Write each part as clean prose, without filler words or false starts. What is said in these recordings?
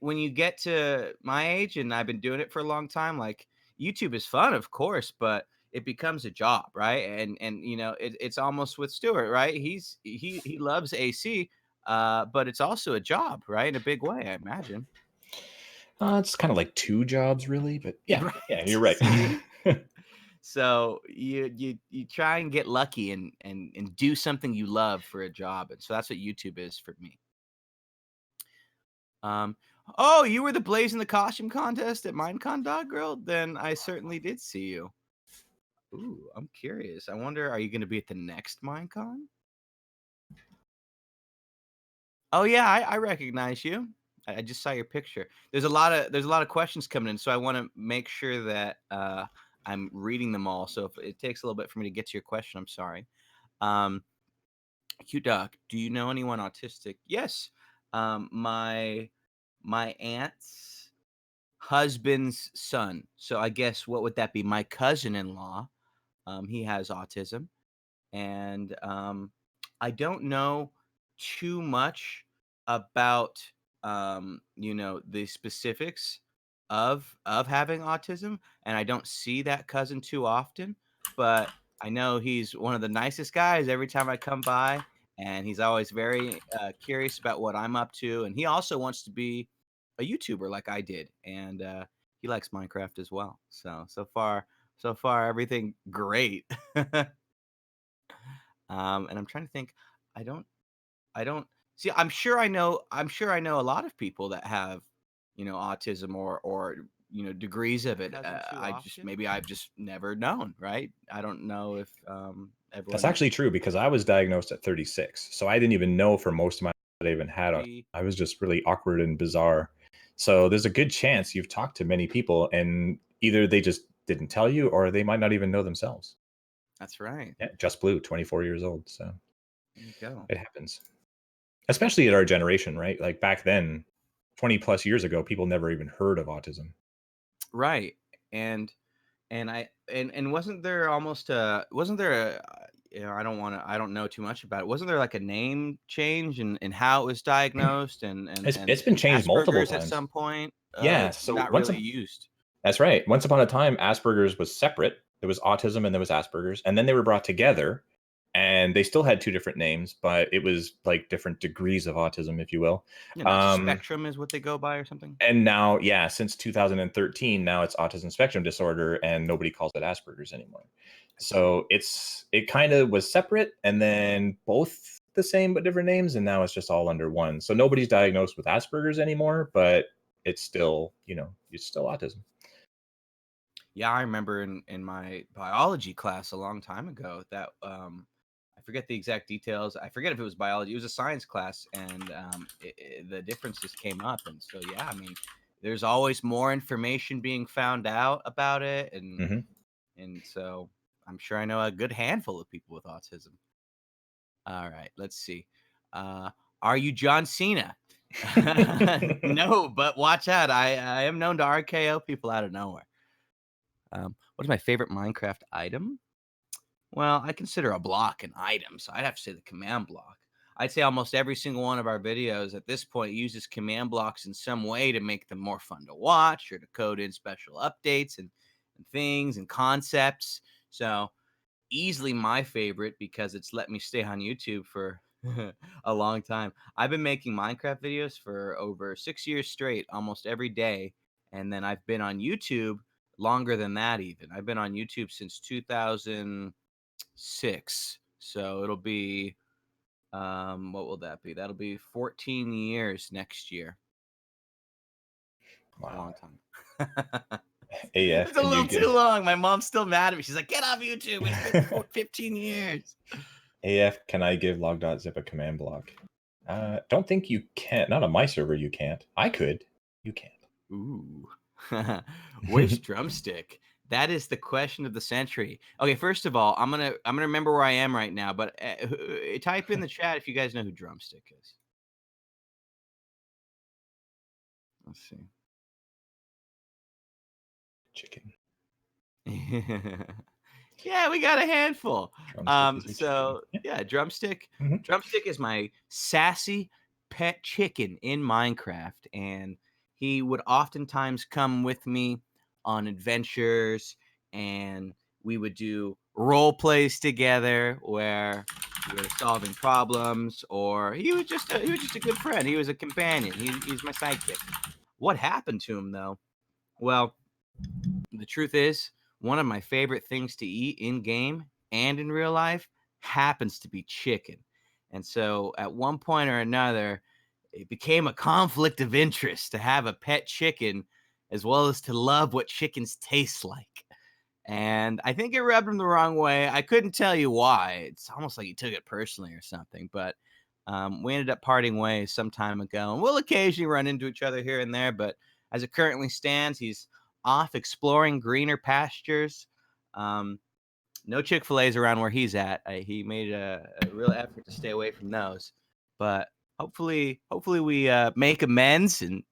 when you get to my age, and I've been doing it for a long time, like YouTube is fun, of course, but it becomes a job, right? And it's almost with Stuart, right? He loves AC, but it's also a job, right? In a big way, I imagine. It's kind of like two jobs, really, but yeah, Right. yeah, you're right. See? So you try and get lucky and do something you love for a job, and so that's what YouTube is for me. Um, oh, you were the Blaze in the costume contest at Minecon, Dog Girl? Then I certainly did see you. Ooh, I'm curious. I wonder, are you going to be at the next Minecon? Oh yeah, I recognize you. I just saw your picture. There's a lot of questions coming in, so I want to make sure that I'm reading them all. So if it takes a little bit for me to get to your question, I'm sorry. Um, Cute Duck, do you know anyone autistic? Yes. My aunt's husband's son. So I guess what would that be? My cousin-in-law. He has autism, and I don't know too much about the specifics of having autism, and I don't see that cousin too often, but I know he's one of the nicest guys every time I come by, and he's always very curious about what I'm up to, and he also wants to be a YouTuber like I did, and he likes Minecraft as well. So far everything great. And I'm trying to think. I don't. I don't see. I'm sure I know a lot of people that have, autism or degrees of it. Cousin too I've just never known. Right. I don't know if That's everyone actually true because I was diagnosed at 36, so I didn't even know for most of my life that I even had autism. be. I was just really awkward and bizarre. So there's a good chance you've talked to many people, and either they just didn't tell you, or they might not even know themselves. That's right. Yeah, just Blue, 24 years old. So There you go. it happens, especially at our generation, right? Like back then, 20 plus years ago, people never even heard of autism. Right. And and wasn't there I don't know too much about it. Wasn't there like a name change and how it was diagnosed and It's been changed multiple Asperger's at times. some point? Yeah. It's So not really used. that's right. Once upon a time, Asperger's was separate. There was autism and there was Asperger's, and then they were brought together, and they still had two different names, but it was like different degrees of autism, if you will. Yeah, now Um, spectrum is what they go by or something? and now, yeah, since 2013, now it's autism spectrum disorder, and nobody calls it Asperger's anymore. I see. So it kind of was separate, and then both the same but different names, and now it's just all under one. So nobody's diagnosed with Asperger's anymore, but it's still, it's still autism. Yeah, I remember in my biology class a long time ago that, I forget the exact details. I forget if it was biology. It was a science class, and, the differences came up, and so, yeah, I mean, there's always more information being found out about it, Hmm. and so I'm sure I know a good handful of people with autism. Alright, let's see. Uh, are you John Cena? No, but watch out. I am known to RKO people out of nowhere. What is my favorite Minecraft item? Well, I consider a block an item, so I'd have to say the command block. I'd say almost every single one of our videos at this point uses command blocks in some way to make them more fun to watch or to code in special updates and things and concepts. So easily my favorite because it's let me stay on YouTube for a long time. I've been making Minecraft videos for over 6 years straight, almost every day. And then I've been on YouTube longer than that, even. I've been on YouTube since 2006. So it'll be, what will that be? That'll be 14 years next year. It's a Wow. long time. AF, It's a can you little give too long. My mom's still mad at me. She's like, get off YouTube. It's been 15 years. AF, can I give log.zip a command block? Don't think you can. Not on my server, you can't. I could. You can't. Ooh. Which drumstick? That is the question of the century. Okay, first of all, I'm gonna remember where I am right now, but type in the chat if you guys know who Drumstick is. Let's see. Chicken. Yeah, we got a handful. Drumstick is your chicken. So yeah, Drumstick. Mhm. Drumstick is my sassy pet chicken in Minecraft, and he would oftentimes come with me on adventures, and we would do role plays together where we were solving problems, or he was just a good friend. He was a companion. He's my sidekick. What happened to him though? Well, the truth is, one of my favorite things to eat in game and in real life happens to be chicken. And so at one point or another, it became a conflict of interest to have a pet chicken as well as to love what chickens taste like. And I think it rubbed him the wrong way. I couldn't tell you why. It's almost like he took it personally or something. But we ended up parting ways some time ago. And we'll occasionally run into each other here and there. But as it currently stands, he's off exploring greener pastures. Um, no Chick-fil-A's around where he's at. He made a real effort to stay away from those. But hopefully we make amends and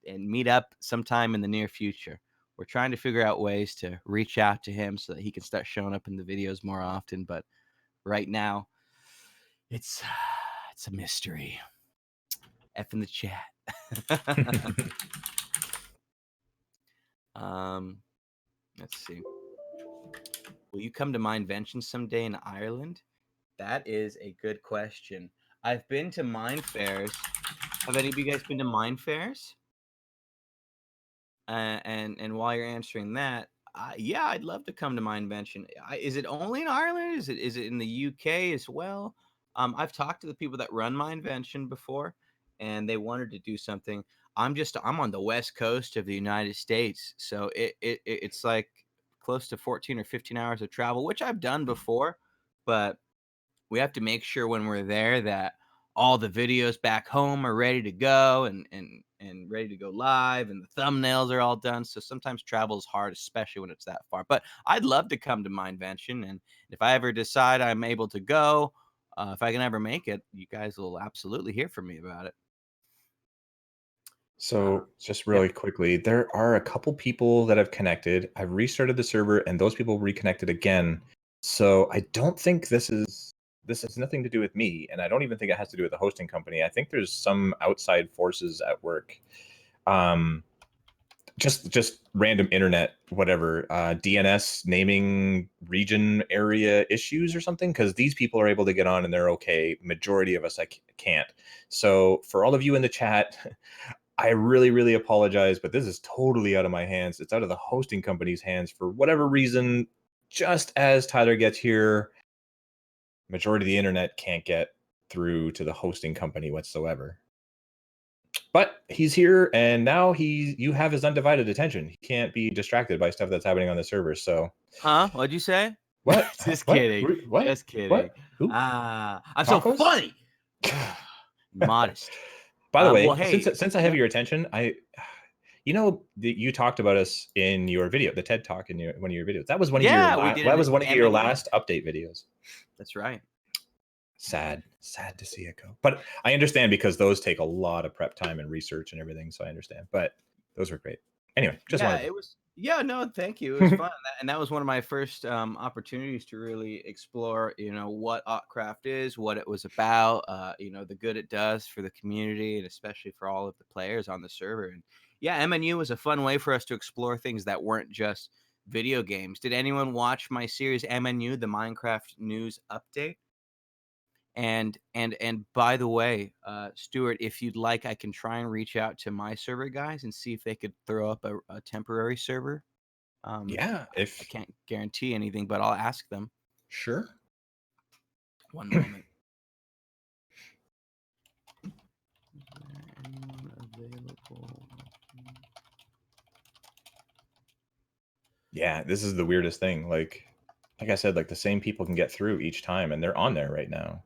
meet up sometime in the near future. We're trying to figure out ways to reach out to him so that he can start showing up in the videos more often. But right now, it's a mystery. F in the chat. Let's see. Will you come to Mindvention someday in Ireland? That is a good question. I've been to Mind Fairs. Have any of you guys been to Mind Fairs? And while you're answering that, yeah, I'd love to come to Mindvention. Is it only in Ireland? Is it in the UK as well? I've talked to the people that run Mindvention before, and they wanted to do something. I'm on the west coast of the United States, so it's like close to 14 or 15 hours of travel, which I've done before, but we have to make sure when we're there that all the videos back home are ready to go and ready to go live, and the thumbnails are all done. So sometimes travel is hard, especially when it's that far. But I'd love to come to Mindvention, and if I ever decide I'm able to go, if I can ever make it, you guys will absolutely hear from me about it. So just Yep. really quickly, there are a couple people that have connected. I've restarted the server and those people reconnected again. So I don't think this has nothing to do with me, and I don't even think it has to do with the hosting company. I think there's some outside forces at work. Just random internet, whatever, DNS naming region area issues or something, because these people are able to get on and they're okay. Majority of us can't. So for all of you in the chat, I really, really apologize, but this is totally out of my hands. It's out of the hosting company's hands for whatever reason. Just as Tyler gets here, majority of the internet can't get through to the hosting company whatsoever. But he's here, and now you have his undivided attention. He can't be distracted by stuff that's happening on the server. So, Huh? What'd you say? what? Just What? kidding. What? Just kidding. What? Who? I'm so Tacos? funny. Modest. By the way, Well, hey, since I have your attention, you talked about us in your video, the TED Talk in one of your videos. That was one of your yeah, we did that was one of your MNU. last update videos. That's right. Sad to see it go. But I understand, because those take a lot of prep time and research and everything. So I understand. But those were great. Anyway, just wanted to. It was. Yeah, no, thank you. It was fun, and that was one of my first opportunities to really explore, what Autcraft is, what it was about, the good it does for the community, and especially for all of the players on the server. And yeah, MNU was a fun way for us to explore things that weren't just video games. Did anyone watch my series MNU, the Minecraft News Update? And by the way, Stuart, if you'd like, I can try and reach out to my server guys and see if they could throw up a temporary server. Yeah, I if can't guarantee anything, but I'll ask them. sure. One moment. Is there anyone available? Yeah, this is the weirdest thing. Like I said, like the same people can get through each time, and they're on there right now.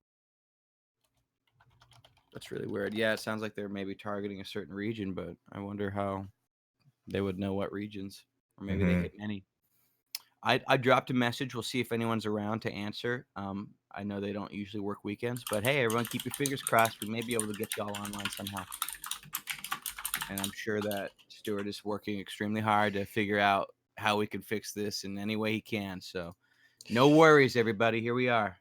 That's really weird. Yeah, it sounds like they're maybe targeting a certain region, but I wonder how they would know what regions, or maybe they hit many. I dropped a message. We'll see if anyone's around to answer. I know they don't usually work weekends, but hey, everyone, keep your fingers crossed. We may be able to get y'all online somehow. And I'm sure that Stuart is working extremely hard to figure out how we can fix this in any way he can. So no worries, everybody. Here we are.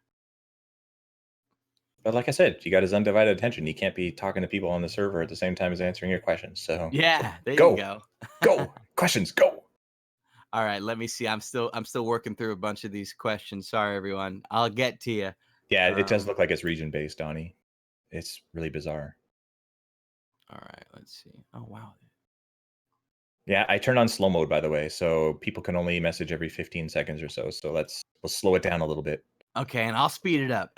But like I said, you got his undivided attention. He can't be talking to people on the server at the same time as answering your questions. So Yeah, there you go, go. go, questions, go. All right, let me see. I'm still working through a bunch of these questions. Sorry, everyone. I'll get to you. Yeah, it does look like it's region based, Donnie. It's really bizarre. All right, let's see. Oh wow. Yeah, I turned on slow mode, by the way, so people can only message every 15 seconds or so. So we'll slow it down a little bit. Okay, and I'll speed it up.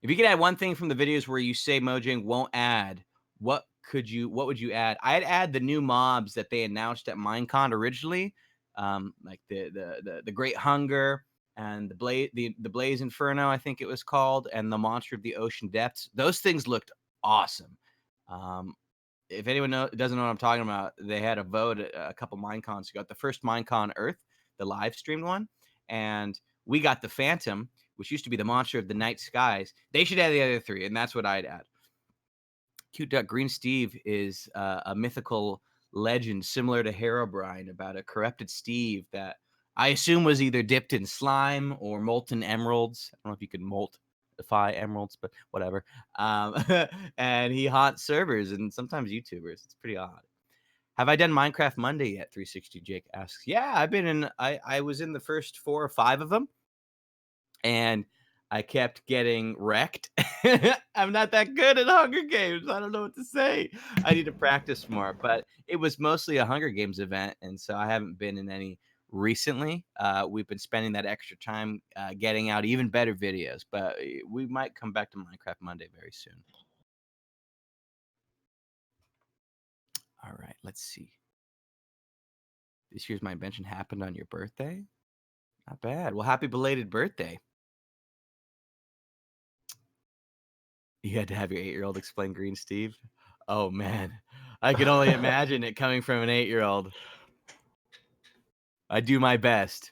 If you could add one thing from the videos where you say Mojang won't add, what would you add? I'd add the new mobs that they announced at Minecon originally, like the Great Hunger and the Blaze Inferno, I think it was called, and the Monster of the Ocean Depths. Those things looked awesome. If anyone doesn't know what I'm talking about, they had a vote a couple Minecons ago. The first Minecon Earth, the live streamed one, and we got the Phantom, which used to be the Monster of the Night Skies. They should add the other three, and that's what I'd add. Cute Duck Green Steve is a mythical legend similar to Herobrine about a corrupted Steve that I assume was either dipped in slime or molten emeralds. I don't know if you could moltify emeralds, but whatever. And he haunts servers and sometimes YouTubers. It's pretty odd. Have I done Minecraft Monday yet? 360 Jake asks. Yeah, I've been in. I was in the first 4 or 5 of them, and I kept getting wrecked. I'm not that good at Hunger Games. I don't know what to say. I need to practice more, but it was mostly a Hunger Games event, and so I haven't been in any recently. We've been spending that extra time getting out even better videos, but we might come back to Minecraft Monday very soon. All right, let's see. This year's my invention happened on your birthday? Not bad. Well, happy belated birthday. You had to have your 8-year-old explain Green Steve? Oh, man. I can only imagine it coming from an 8-year-old. I do my best.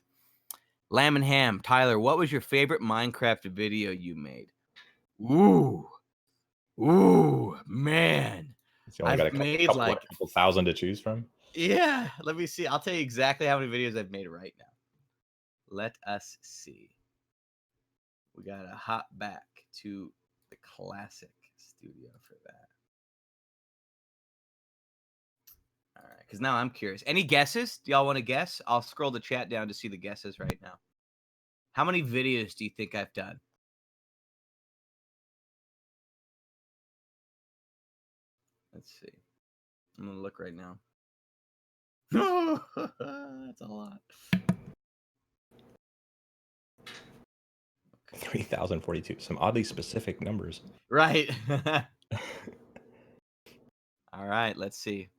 Lamb and Ham, Tyler, what was your favorite Minecraft video you made? Ooh, man. You only got a I've made like, couple thousand to choose from. yeah, let me see. I'll tell you exactly how many videos I've made right now. Let us see. We got to hop back to the classic studio for that. All right, because now I'm curious. Any guesses? Do y'all want to guess? I'll scroll the chat down to see the guesses right now. How many videos do you think I've done? Let's see. I'm going to look right now. That's a lot. 3,042. Some oddly specific numbers. Right. All right, let's see.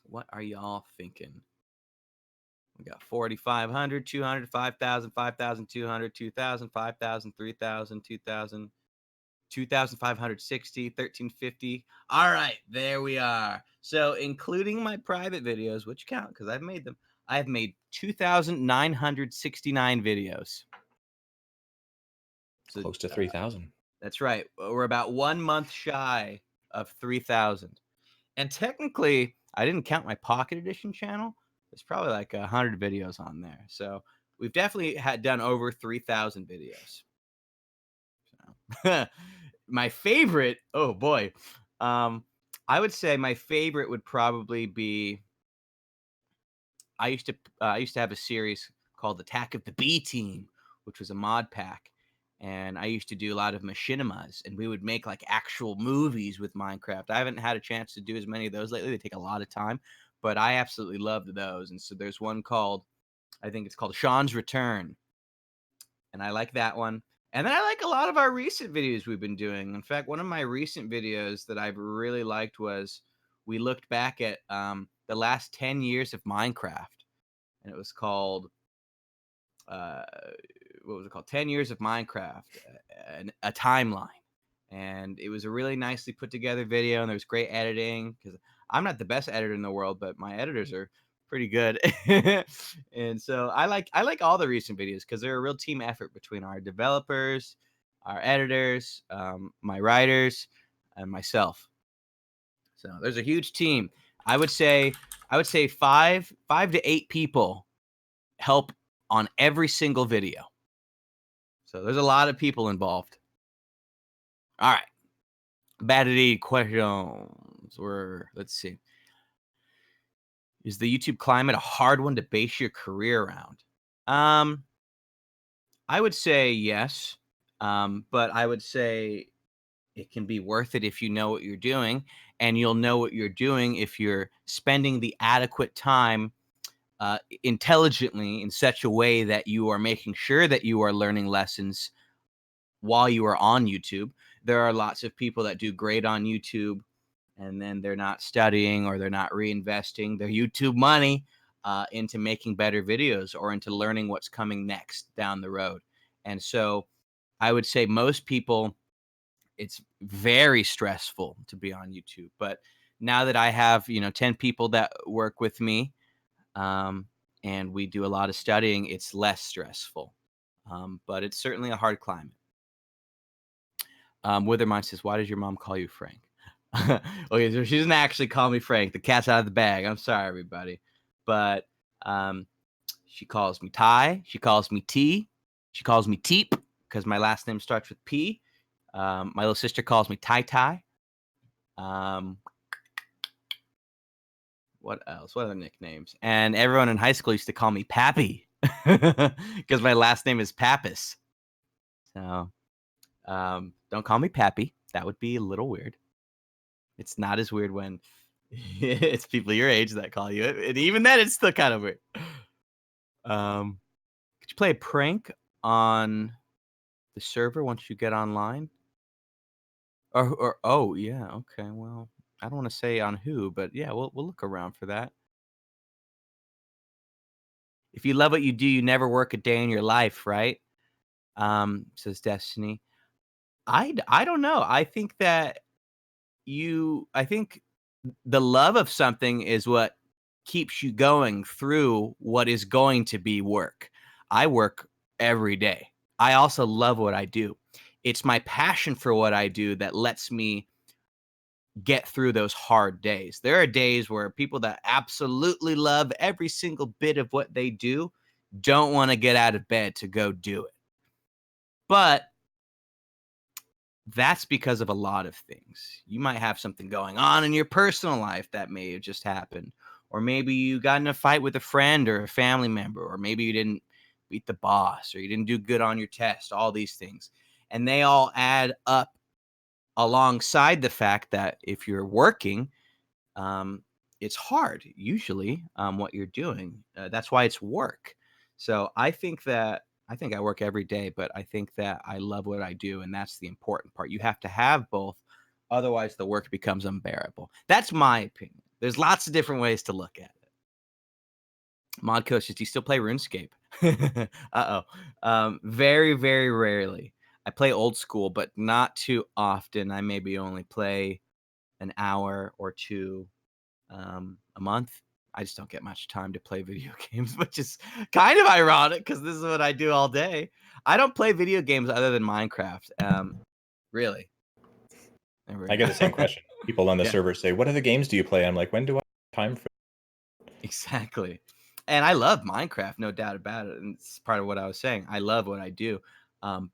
What are y'all thinking? We got 4,500, 200, 5,000, 5,200, 2,000, 5,000, 3,000, 2,000, 2,560, 1,350. All right, there we are. So including my private videos, which count because I've made them, I've made 2,969 videos. So, close to 3,000. That's right. We're about 1 month shy of 3,000. And technically, I didn't count my Pocket Edition channel. There's probably like 100 videos on there. So we've definitely done over 3,000 videos. So, my favorite, oh boy. I would say my favorite would probably be, I used to have a series called Attack of the B Team, which was a mod pack. And I used to do a lot of machinimas, and we would make like actual movies with Minecraft. I haven't had a chance to do as many of those lately. They take a lot of time, but I absolutely loved those. And so there's one called, I think it's called Sean's Return. And I like that one. And then I like a lot of our recent videos we've been doing. In fact, one of my recent videos that I've really liked was we looked back at the last 10 years of Minecraft. And it was called, what was it called? 10 Years of Minecraft, a timeline. And it was a really nicely put together video, and there was great editing because I'm not the best editor in the world, but my editors are pretty good. And so I like all the recent videos because they're a real team effort between our developers, our editors, my writers, and myself. So there's a huge team. I would say 5 to 8 people help on every single video. So there's a lot of people involved. All right. Battery questions. Let's see. Is the YouTube climate a hard one to base your career around? I would say yes. But I would say it can be worth it if you know what you're doing, and you'll know what you're doing if you're spending the adequate time intelligently in such a way that you are making sure that you are learning lessons while you are on YouTube. There are lots of people that do great on YouTube and then they're not studying or they're not reinvesting their YouTube money into making better videos or into learning what's coming next down the road. And so I would say most people, it's very stressful to be on YouTube. But now that I have, 10 people that work with me, and we do a lot of studying, it's less stressful. But it's certainly a hard climate. Withermine says, "Why does your mom call you Frank?" Okay, so she doesn't actually call me Frank. The cat's out of the bag. I'm sorry, everybody. But she calls me Ty. She calls me T. She calls me Teep because my last name starts with P. My little sister calls me Ty Ty. What else? What other nicknames? And everyone in high school used to call me Pappy because my last name is Pappas. So don't call me Pappy. That would be a little weird. It's not as weird when it's people your age that call you it. And even then, it's still kind of weird. Could you play a prank on the server once you get online? Or oh yeah, okay. Well, I don't want to say on who, but yeah, we'll look around for that. If you love what you do, you never work a day in your life, right? Says Destiny. I don't know. I think that I think the love of something is what keeps you going through what is going to be work. I work every day. I also love what I do. It's my passion for what I do that lets me get through those hard days. There are days where people that absolutely love every single bit of what they do don't want to get out of bed to go do it. But that's because of a lot of things. You might have something going on in your personal life that may have just happened. Or maybe you got in a fight with a friend or a family member, or maybe you didn't beat the boss, or you didn't do good on your test, all these things. And they all add up alongside the fact that if you're working, it's hard usually what you're doing. That's why it's work. So I think I work every day, but I think that I love what I do, and that's the important part. You have to have both, otherwise the work becomes unbearable. That's my opinion. There's lots of different ways to look at it. Mod Coach, do you still play RuneScape? Very, very rarely. I play old school, but not too often. I maybe only play an hour or two a month. I just don't get much time to play video games, which is kind of ironic because this is what I do all day. I don't play video games other than Minecraft. Really. I get the same question. People on the Yeah. server say, "What other games do you play?" I'm like, "When do I have time for?" Exactly. And I love Minecraft, no doubt about it. And it's part of what I was saying. I love what I do.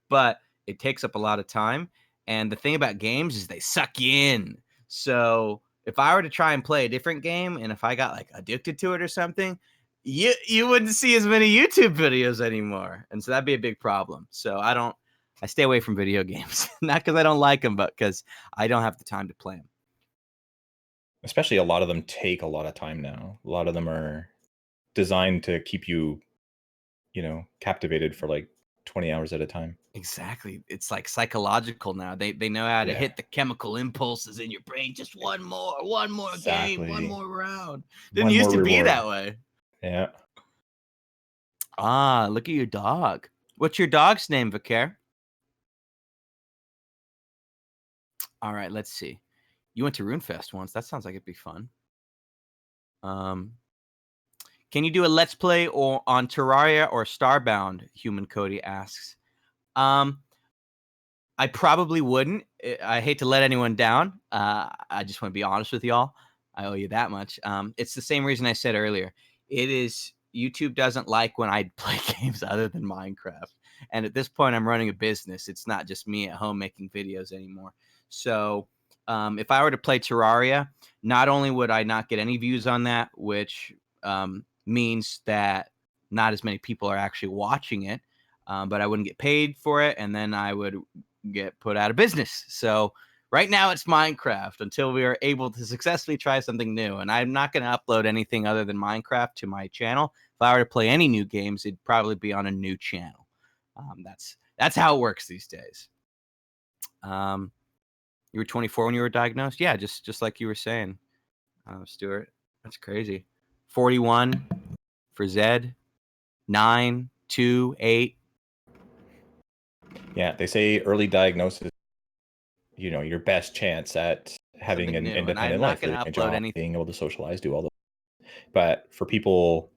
But it takes up a lot of time. And the thing about games is they suck you in. So if I were to try and play a different game and if I got like addicted to it or something, you wouldn't see as many YouTube videos anymore. And so that'd be a big problem. So I stay away from video games. Not because I don't like them, but because I don't have the time to play them. Especially a lot of them take a lot of time now. A lot of them are designed to keep you, captivated for like 20 hours at a time. Exactly. It's like psychological now. They know how to Yeah. hit the chemical impulses in your brain. Just one more game, one Exactly. more round. Didn't One used more to be reward. that way. Yeah. Ah, look at your dog. What's your dog's name, Vicaire? All right, let's see. You went to RuneFest once. That sounds like it'd be fun. Can you do a let's play or on Terraria or Starbound? Human Cody asks. I probably wouldn't. I hate to let anyone down. I just want to be honest with y'all. I owe you that much. It's the same reason I said earlier. It is YouTube doesn't like when I play games other than Minecraft. And at this point, I'm running a business. It's not just me at home making videos anymore. So if I were to play Terraria, not only would I not get any views on that, which means that not as many people are actually watching it, but I wouldn't get paid for it, and then I would get put out of business. So right now it's Minecraft until we are able to successfully try something new. And I'm not going to upload anything other than Minecraft to my channel. If I were to play any new games, it'd probably be on a new channel. That's how it works these days. You were 24 when you were diagnosed? Yeah, just like you were saying, Stuart. That's crazy. 41 for Zed. 9, 2, 8. Yeah, they say early diagnosis, your best chance at having Something an new. And I'm independent not life, going getting to a upload job, anything. being able to socialize, do all the. But for people,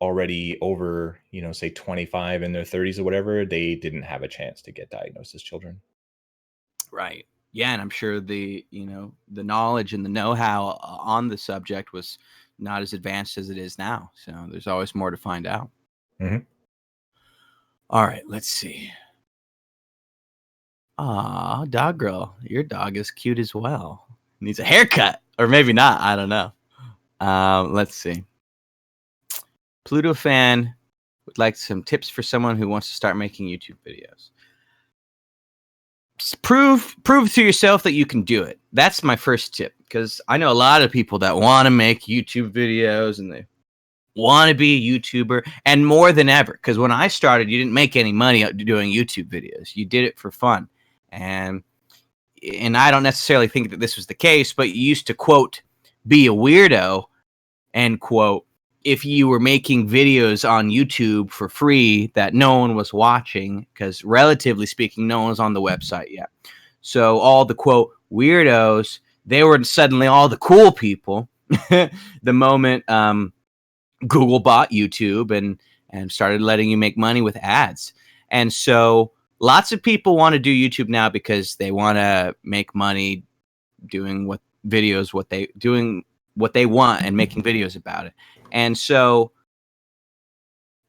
already over, say 25 in their 30s or whatever, they didn't have a chance to get diagnosed as children. Right. Yeah, and I'm sure the knowledge and the know-how on the subject was not as advanced as it is now. So there's always more to find out. Mm-hmm. All right, let's see. Aw, dog girl, your dog is cute as well. Needs a haircut, or maybe not. I don't know. Let's see. Pluto fan would like some tips for someone who wants to start making YouTube videos. Just prove to yourself that you can do it. That's my first tip, because I know a lot of people that want to make YouTube videos and they want to be a YouTuber, and more than ever, because when I started, you didn't make any money doing YouTube videos. You did it for fun. And I don't necessarily think that this was the case, but you used to, quote, be a weirdo, end quote, if you were making videos on YouTube for free that no one was watching, because relatively speaking, no one was on the website yet. So all the, quote, weirdos, they were suddenly all the cool people the moment Google bought YouTube and started letting you make money with ads. And so lots of people want to do YouTube now because they want to make money doing what they want and making videos about it. And so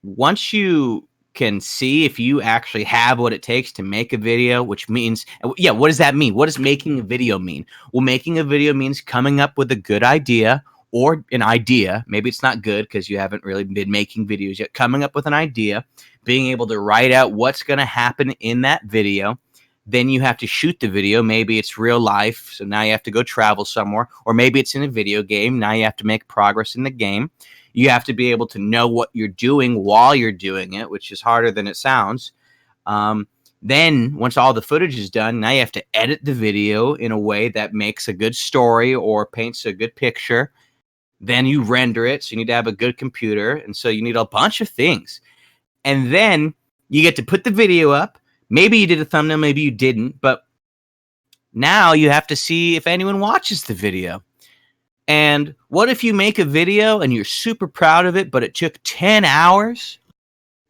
once you can see if you actually have what it takes to make a video, which means, what does that mean? What does making a video mean? Well, making a video means coming up with a good idea, or an idea. Maybe it's not good because you haven't really been making videos yet. Coming up with an idea, being able to write out what's going to happen in that video. Then you have to shoot the video. Maybe it's real life, so now you have to go travel somewhere. Or maybe it's in a video game. Now you have to make progress in the game. You have to be able to know what you're doing while you're doing it, which is harder than it sounds. Then once all the footage is done, now you have to edit the video in a way that makes a good story or paints a good picture. Then you render it, so you need to have a good computer, and so you need a bunch of things. And then you get to put the video up. Maybe you did a thumbnail, maybe you didn't, but now you have to see if anyone watches the video. And what if you make a video and you're super proud of it, but it took 10 hours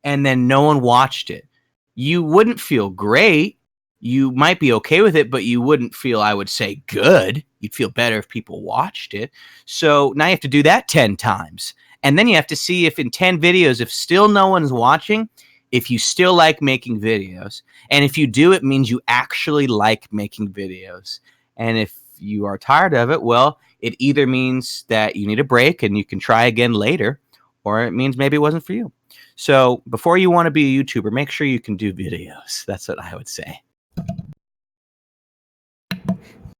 and then no one watched it? You wouldn't feel great. You might be okay with it, but you wouldn't feel, I would say, good. You'd feel better if people watched it. So now you have to do that 10 times. And then you have to see if in 10 videos, if still no one's watching, if you still like making videos. And if you do, it means you actually like making videos. And if you are tired of it, well, it either means that you need a break and you can try again later, or it means maybe it wasn't for you. So before you want to be a YouTuber, make sure you can do videos. That's what I would say.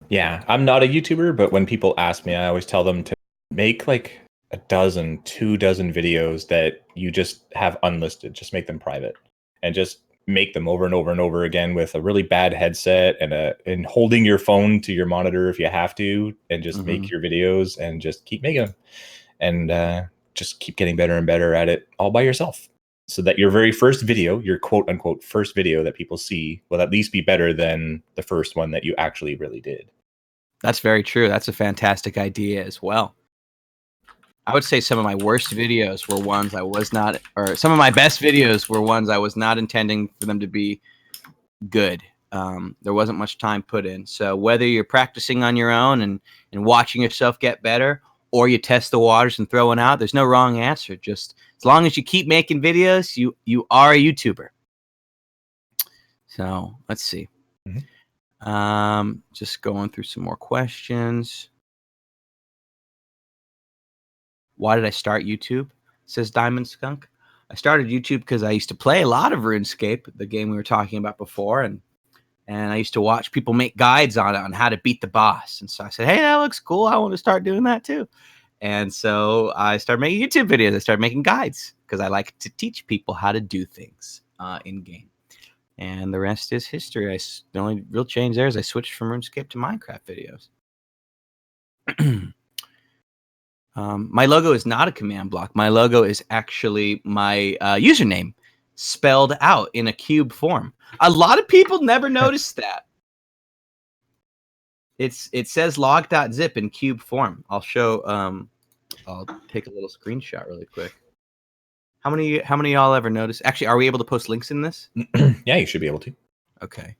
Yeah, I'm not a YouTuber, but when people ask me, I always tell them to make like a dozen, 24 videos that you just have unlisted. Just make them private and just make them over and over and over again with a really bad headset and holding your phone to your monitor if you have to, and just make your videos and just keep making them, and just keep getting better and better at it all by yourself, so that your very first video, your quote unquote first video that people see, will at least be better than the first one that you actually really did. That's very true. That's a fantastic idea as well. I would say some of my worst videos were ones I was not, or some of my best videos were ones I was not intending for them to be good. There wasn't much time put in. So whether you're practicing on your own and watching yourself get better, or you test the waters and throw one out. There's no wrong answer. Just as long as you keep making videos, you are a YouTuber. So let's see. Just going through some more questions. Why did I start YouTube? Says Diamond Skunk. I started YouTube because I used to play a lot of RuneScape, the game we were talking about before, and I used to watch people make guides on it on how to beat the boss. And so I said, hey, that looks cool. I want to start doing that too. And so I started making YouTube videos. I started making guides because I like to teach people how to do things in game. And the rest is history. The only real change there is I switched from RuneScape to Minecraft videos. My logo is not a command block. My logo is actually my username spelled out in a cube form. A lot of people never noticed that. It says log.zip in cube form. I'll show. I'll take a little screenshot really quick. How many of y'all ever noticed? Actually, are we able to post links in this? Yeah, you should be able to. Okay.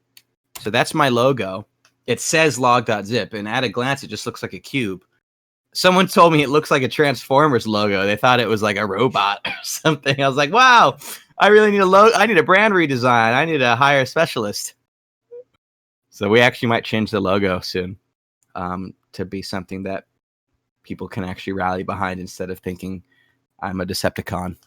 So that's my logo. It says log.zip, and at a glance, it just looks like a cube. Someone told me it looks like a Transformers logo. They thought it was like a robot or something. I was like, wow, I really need a logo. I need a brand redesign. I need to hire a specialist. So we actually might change the logo soon to be something that people can actually rally behind instead of thinking I'm a Decepticon.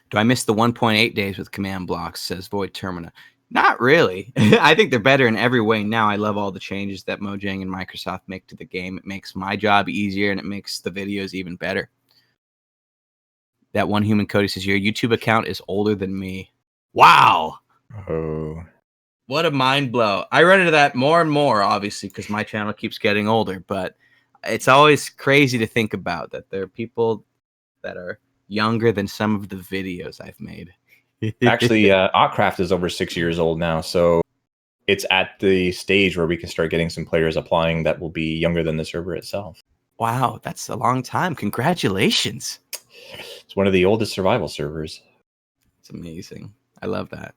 Do I miss the 1.8 days with command blocks, says Void Termina. Not really. I think they're better in every way now. I love all the changes that Mojang and Microsoft make to the game. It makes my job easier, and it makes the videos even better. That one human Cody says, your YouTube account is older than me. Wow. Oh. What a mind blow. I run into that more and more, obviously, because my channel keeps getting older. But it's always crazy to think about that there are people that are younger than some of the videos I've made. Actually, Autcraft is over 6 years old now, so it's at the stage where we can start getting some players applying that will be younger than the server itself. Wow, that's a long time. Congratulations. It's one of the oldest survival servers. It's amazing. I love that.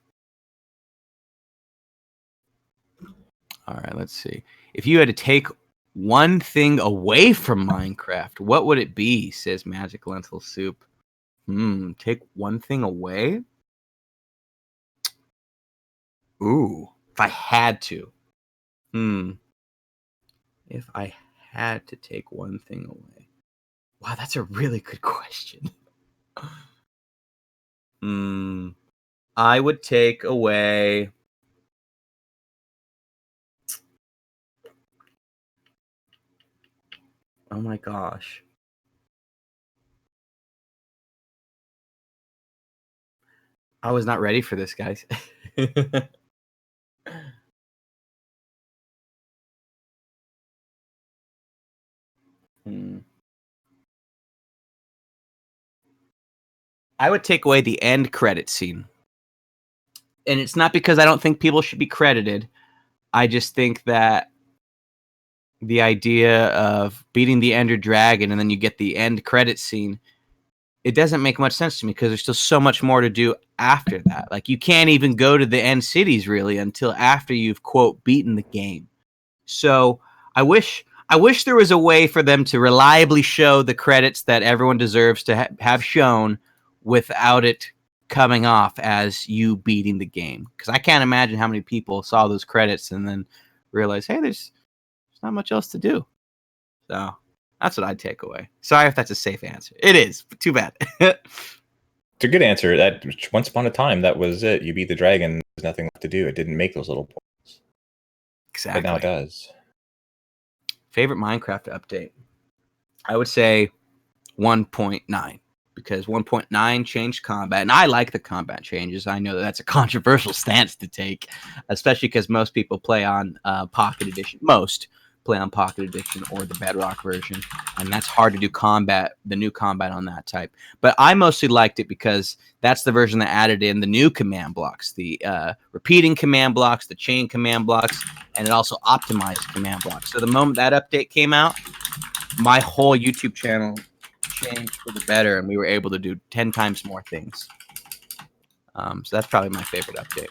All right, let's see. If you had to take one thing away from Minecraft, what would it be? Says Magic Lentil Soup. Take one thing away? Ooh, if I had to. If I had to take one thing away. Wow, that's a really good question. I would take away... Oh my gosh. I was not ready for this, guys. I would take away the end credit scene. And it's not because I don't think people should be credited. I just think that the idea of beating the Ender Dragon and then you get the end credit scene, it doesn't make much sense to me because there's still so much more to do after that. Like, you can't even go to the end cities really until after you've, quote, beaten the game. So I wish there was a way for them to reliably show the credits that everyone deserves to have shown without it coming off as you beating the game. Because I can't imagine how many people saw those credits and then realized, hey, there's not much else to do. So that's what I'd take away. Sorry if that's a safe answer. It is, but too bad. It's a good answer. That once upon a time, that was it. You beat the dragon. There's nothing left to do. It didn't make those little points. Exactly. But now it does. Favorite Minecraft update? I would say 1.9. Because 1.9 changed combat, and I like the combat changes. I know that's a controversial stance to take, especially because most people play on Pocket Edition. Most play on Pocket Edition or the Bedrock version, and that's hard to do the new combat on that type. But I mostly liked it because that's the version that added in the new command blocks, the repeating command blocks, the chain command blocks, and it also optimized command blocks. So the moment that update came out, my whole YouTube channel changed for the better, and we were able to do 10 times more things. So that's probably my favorite update.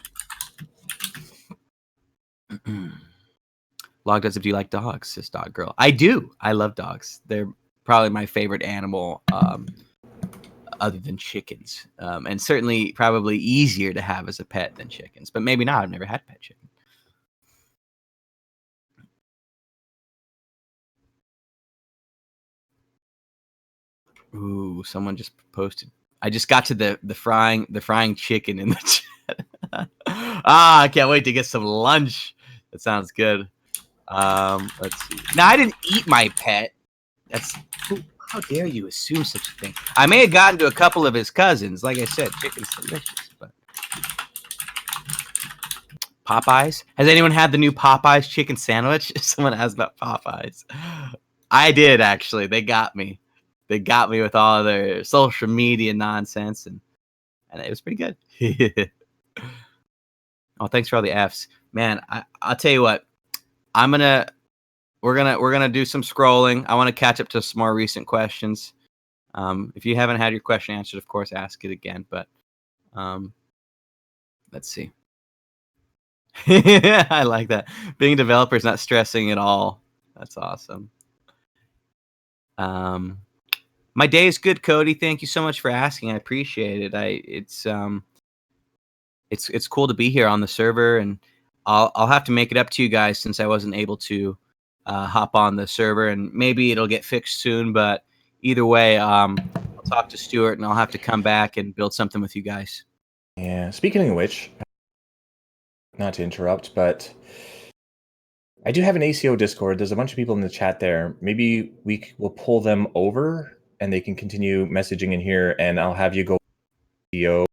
Log does, if you like dogs, says Dog Girl. I do. I love dogs. They're probably my favorite animal, other than chickens, and certainly probably easier to have as a pet than chickens. But maybe not. I've never had a pet chicken. Ooh, someone just posted. I just got to the frying chicken in the chat. I can't wait to get some lunch. That sounds good. Let's see. Now, I didn't eat my pet. How dare you assume such a thing? I may have gotten to a couple of his cousins. Like I said, chicken's delicious. But Popeyes? Has anyone had the new Popeyes chicken sandwich? Someone asked about Popeyes. I did, actually. They got me. They got me with all their social media nonsense, and it was pretty good. Oh, thanks for all the Fs, man. I'll tell you what. We're gonna do some scrolling. I want to catch up to some more recent questions. If you haven't had your question answered, of course, ask it again. But let's see. I like that. Being a developer is not stressing at all. That's awesome. My day is good, Cody. Thank you so much for asking. I appreciate it. It's cool to be here on the server, and I'll have to make it up to you guys since I wasn't able to hop on the server, and maybe it'll get fixed soon. But either way, I'll talk to Stuart, and I'll have to come back and build something with you guys. Yeah. Speaking of which, not to interrupt, but I do have an ACO Discord. There's a bunch of people in the chat there. Maybe we'll pull them over and they can continue messaging in here, and I'll have you go to the ACO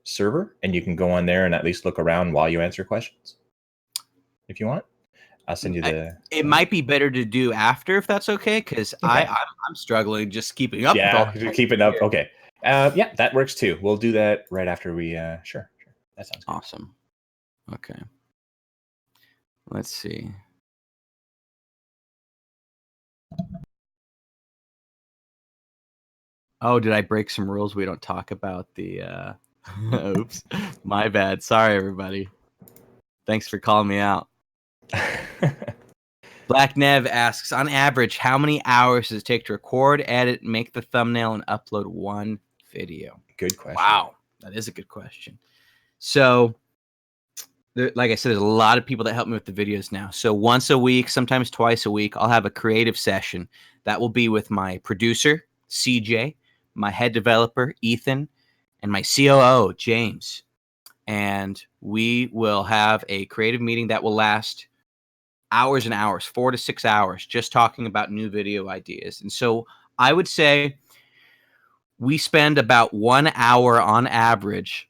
server and you can go on there and at least look around while you answer questions if you want. I'll send you the. It might be better to do after, if that's okay, because Okay. I'm struggling just keeping up. Yeah, with all keeping up. Okay. Yeah, that works too. We'll do that right after we. Sure. That sounds good. Awesome. Okay. Let's see. Oh, did I break some rules? We don't talk about the. Oops, my bad. Sorry, everybody. Thanks for calling me out. Black Nev asks, on average, how many hours does it take to record, edit, make the thumbnail, and upload one video? Good question. Wow, that is a good question. So, like I said, there's a lot of people that help me with the videos now. So once a week, sometimes twice a week, I'll have a creative session. That will be with my producer, CJ, my head developer, Ethan, and my COO, James. And we will have a creative meeting that will last hours and hours, 4 to 6 hours, just talking about new video ideas. And so I would say we spend about 1 hour on average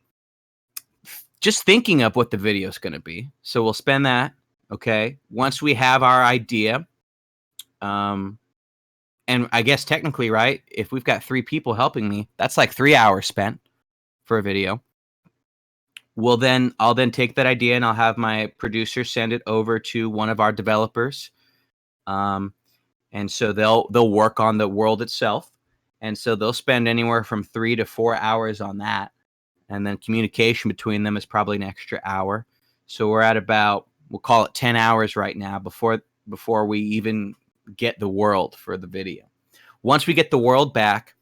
just thinking of what the video is going to be. So we'll spend that. Okay. Once we have our idea, and I guess technically, right, if we've got 3 people helping me, that's like 3 hours spent for a video. I'll then take that idea and I'll have my producer send it over to one of our developers. And so they'll work on the world itself. And so they'll spend anywhere from 3 to 4 hours on that. And then communication between them is probably an extra hour. So we're at about, we'll call it 10 hours right now before we even get the world for the video. Once we get the world back,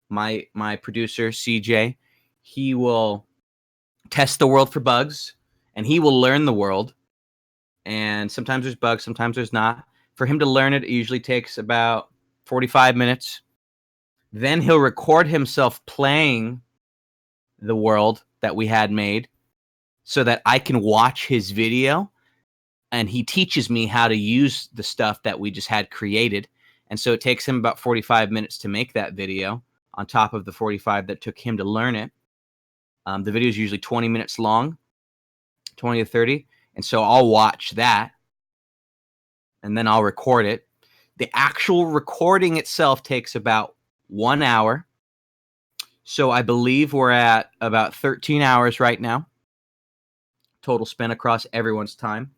my producer, CJ, he will test the world for bugs, and he will learn the world. And sometimes there's bugs, sometimes there's not. For him to learn it, it usually takes about 45 minutes. Then he'll record himself playing the world that we had made so that I can watch his video, and he teaches me how to use the stuff that we just had created. And so it takes him about 45 minutes to make that video on top of the 45 that took him to learn it. The video is usually 20 minutes long, 20 to 30. And so I'll watch that and then I'll record it. The actual recording itself takes about 1 hour. So I believe we're at about 13 hours right now, total spent across everyone's time.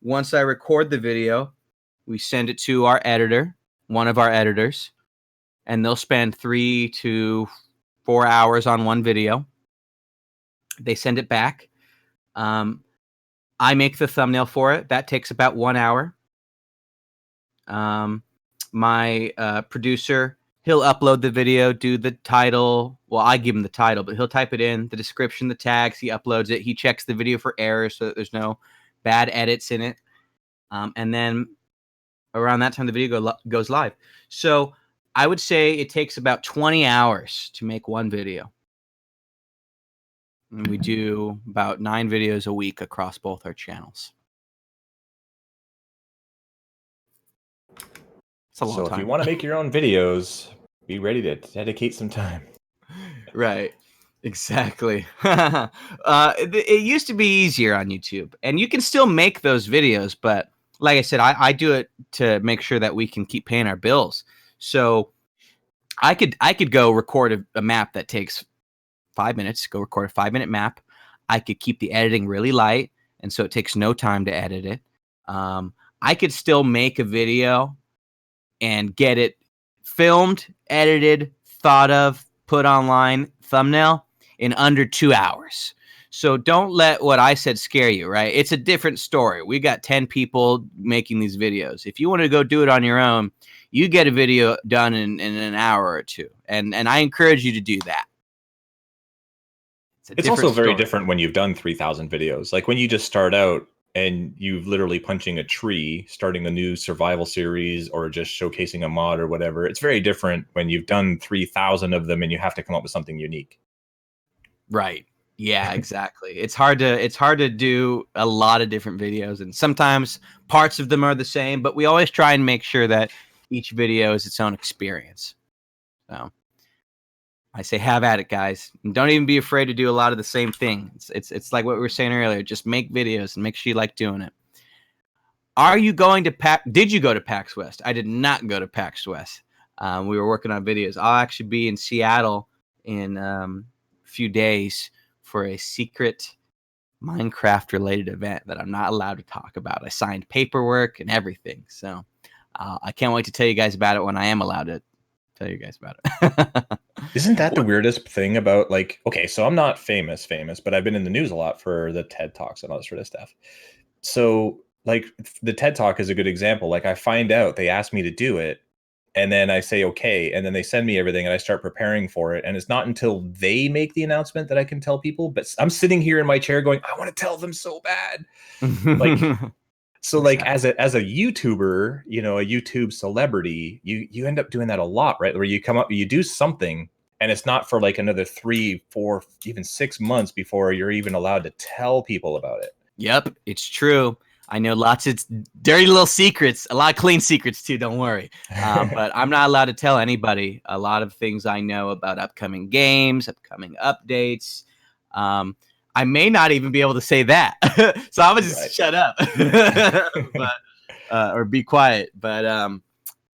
Once I record the video, we send it to our editor, one of our editors, and they'll spend 3 to 4 hours on one video. They send it back. I make the thumbnail for it. That takes about 1 hour. My producer, he'll upload the video, do the title. Well, I give him the title, but he'll type it in, the description, the tags. He uploads it. He checks the video for errors so that there's no bad edits in it. And then around that time, the video goes live. So I would say it takes about 20 hours to make one video. And we do about 9 videos a week across both our channels. It's a long time. So if you want to make your own videos, be ready to dedicate some time. Right. Exactly. It used to be easier on YouTube, and you can still make those videos, but like I said, I do it to make sure that we can keep paying our bills. So I could go record a map that takes 5 minutes, go record a 5-minute map. I could keep the editing really light, and so it takes no time to edit it. I could still make a video and get it filmed, edited, thought of, put online, thumbnail in under 2 hours. So don't let what I said scare you, right? It's a different story. We got 10 people making these videos. If you want to go do it on your own, you get a video done in an hour or two. And I encourage you to do that. It's also very different when you've done 3,000 videos. Like when you just start out and you've literally punching a tree, starting a new survival series or just showcasing a mod or whatever. It's very different when you've done 3,000 of them and you have to come up with something unique. Right. Yeah, exactly. It's hard to do a lot of different videos, and sometimes parts of them are the same, but we always try and make sure that each video is its own experience. So I say have at it, guys. And don't even be afraid to do a lot of the same thing. It's like what we were saying earlier. Just make videos and make sure you like doing it. Are you going to Did you go to PAX West? I did not go to PAX West. We were working on videos. I'll actually be in Seattle in a few days for a secret Minecraft related event that I'm not allowed to talk about. I signed paperwork and everything. So I can't wait to tell you guys about it when I am allowed to tell you guys about it. Isn't that the weirdest thing about, like, okay, so I'm not famous, but I've been in the news a lot for the TED Talks and all this sort of stuff. So like the TED Talk is a good example. Like I find out they asked me to do it, and then I say okay, and then they send me everything and I start preparing for it, and it's not until they make the announcement that I can tell people. But I'm sitting here in my chair going, I want to tell them so bad. Like so like exactly. as a YouTuber, you know, a YouTube celebrity, you end up doing that a lot, right? Where you come up, you do something, and it's not for like another 3, 4, even 6 months before you're even allowed to tell people about it. Yep, it's true. I know lots of dirty little secrets, a lot of clean secrets too, don't worry. But I'm not allowed to tell anybody a lot of things I know about upcoming games, upcoming updates. I may not even be able to say that. So I would just shut up or be quiet. But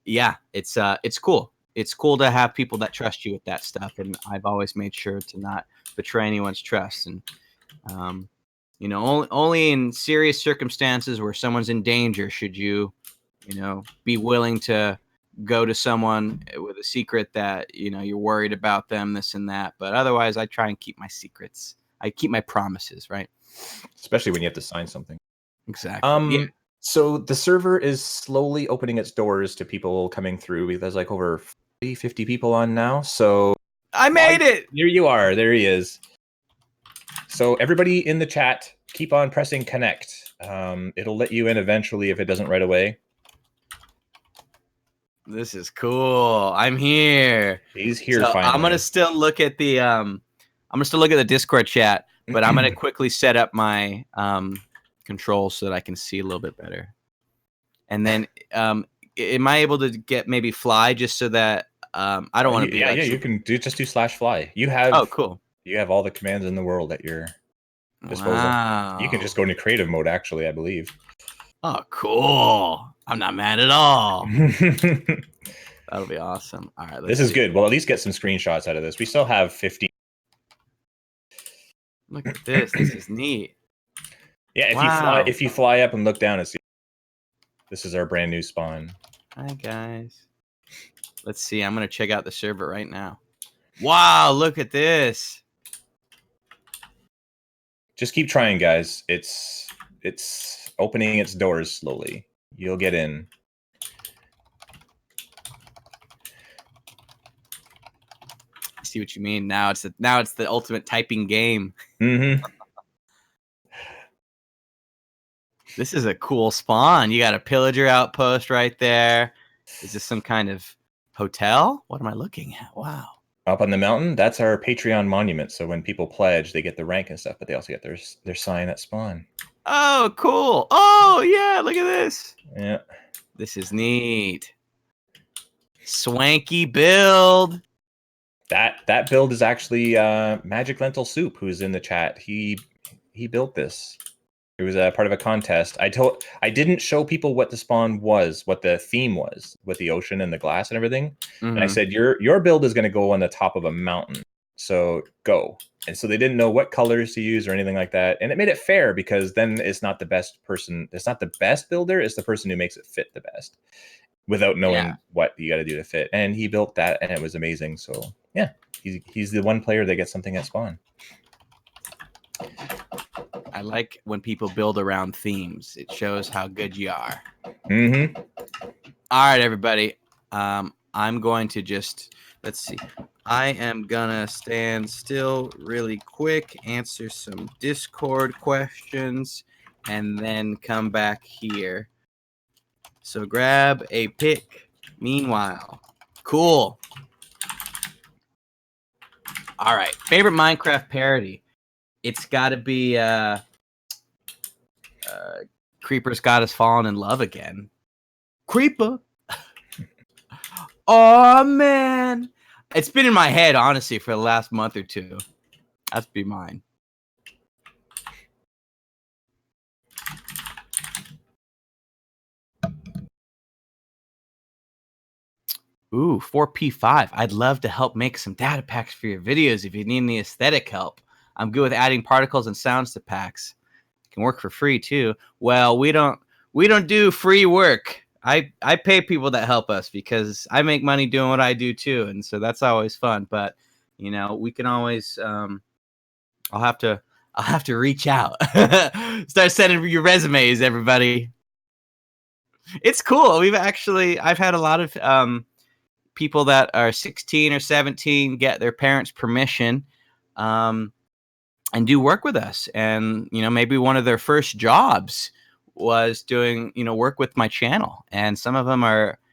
yeah, it's cool. It's cool to have people that trust you with that stuff. And I've always made sure to not betray anyone's trust. And you know, only in serious circumstances where someone's in danger should you know, be willing to go to someone with a secret that, you know, you're worried about them, this and that. But otherwise, I try and keep my secrets. I keep my promises, right? Especially when you have to sign something. Exactly. Yeah. So the server is slowly opening its doors to people coming through. There's like over 50 people on now. So I made it. There you are. There he is. So everybody in the chat, keep on pressing connect. It'll let you in eventually if it doesn't right away. This is cool. I'm here. He's here. So finally. I'm gonna still look at the Discord chat, but I'm gonna quickly set up my controls so that I can see a little bit better. And then am I able to get maybe fly just so that I don't want to be yeah, you can just do /fly. You have cool. You have all the commands in the world at your disposal. Wow. You can just go into creative mode, actually, I believe. Oh, cool. I'm not mad at all. That'll be awesome. All right. This is good. We'll at least get some screenshots out of this. We still have 15. Look at this. This is neat. Yeah, if you fly up and look down and see, this is our brand new spawn. Hi, guys. Let's see. I'm going to check out the server right now. Wow, look at this. Just keep trying, guys. It's it's opening its doors slowly. You'll get in. I see what you mean. Now it's the ultimate typing game. Mm-hmm. This is a cool spawn. You got a pillager outpost right there. Is this some kind of hotel? What am I looking at? Wow. Up on the mountain, that's our Patreon monument. So when people pledge, they get the rank and stuff, but they also get their sign at spawn. Oh, cool. Oh, yeah. Look at this. Yeah. This is neat. Swanky build. That build is actually Magic Lentil Soup, who's in the chat. He built this. It was a part of a contest. I didn't show people what the spawn was, what the theme was, with the ocean and the glass and everything. Mm-hmm. And I said, your build is going to go on the top of a mountain. So go. And so they didn't know what colors to use or anything like that. And it made it fair because then it's not the best person. It's not the best builder. It's the person who makes it fit the best without knowing what you got to do to fit. And he built that and it was amazing. So yeah, he's the one player that gets something at spawn. I like when people build around themes. It shows how good you are. Mm-hmm. All right, everybody. I'm going to just, let's see. I am going to stand still really quick, answer some Discord questions, and then come back here. So grab a pick. Meanwhile, cool. All right. Favorite Minecraft parody? It's got to be Creeper's Got Us Fallen in Love Again. Creeper. Oh, man. It's been in my head, honestly, for the last month or two. That's be mine. Ooh, 4P5. I'd love to help make some data packs for your videos if you need any aesthetic help. I'm good with adding particles and sounds to packs. It can work for free too. Well, we don't do free work. I pay people that help us because I make money doing what I do too, and so that's always fun. But you know, we can always I'll have to reach out. Start sending your resumes, everybody. It's cool. I've had a lot of people that are 16 or 17 get their parents' permission and do work with us. And, you know, maybe one of their first jobs was doing, you know, work with my channel. And some of them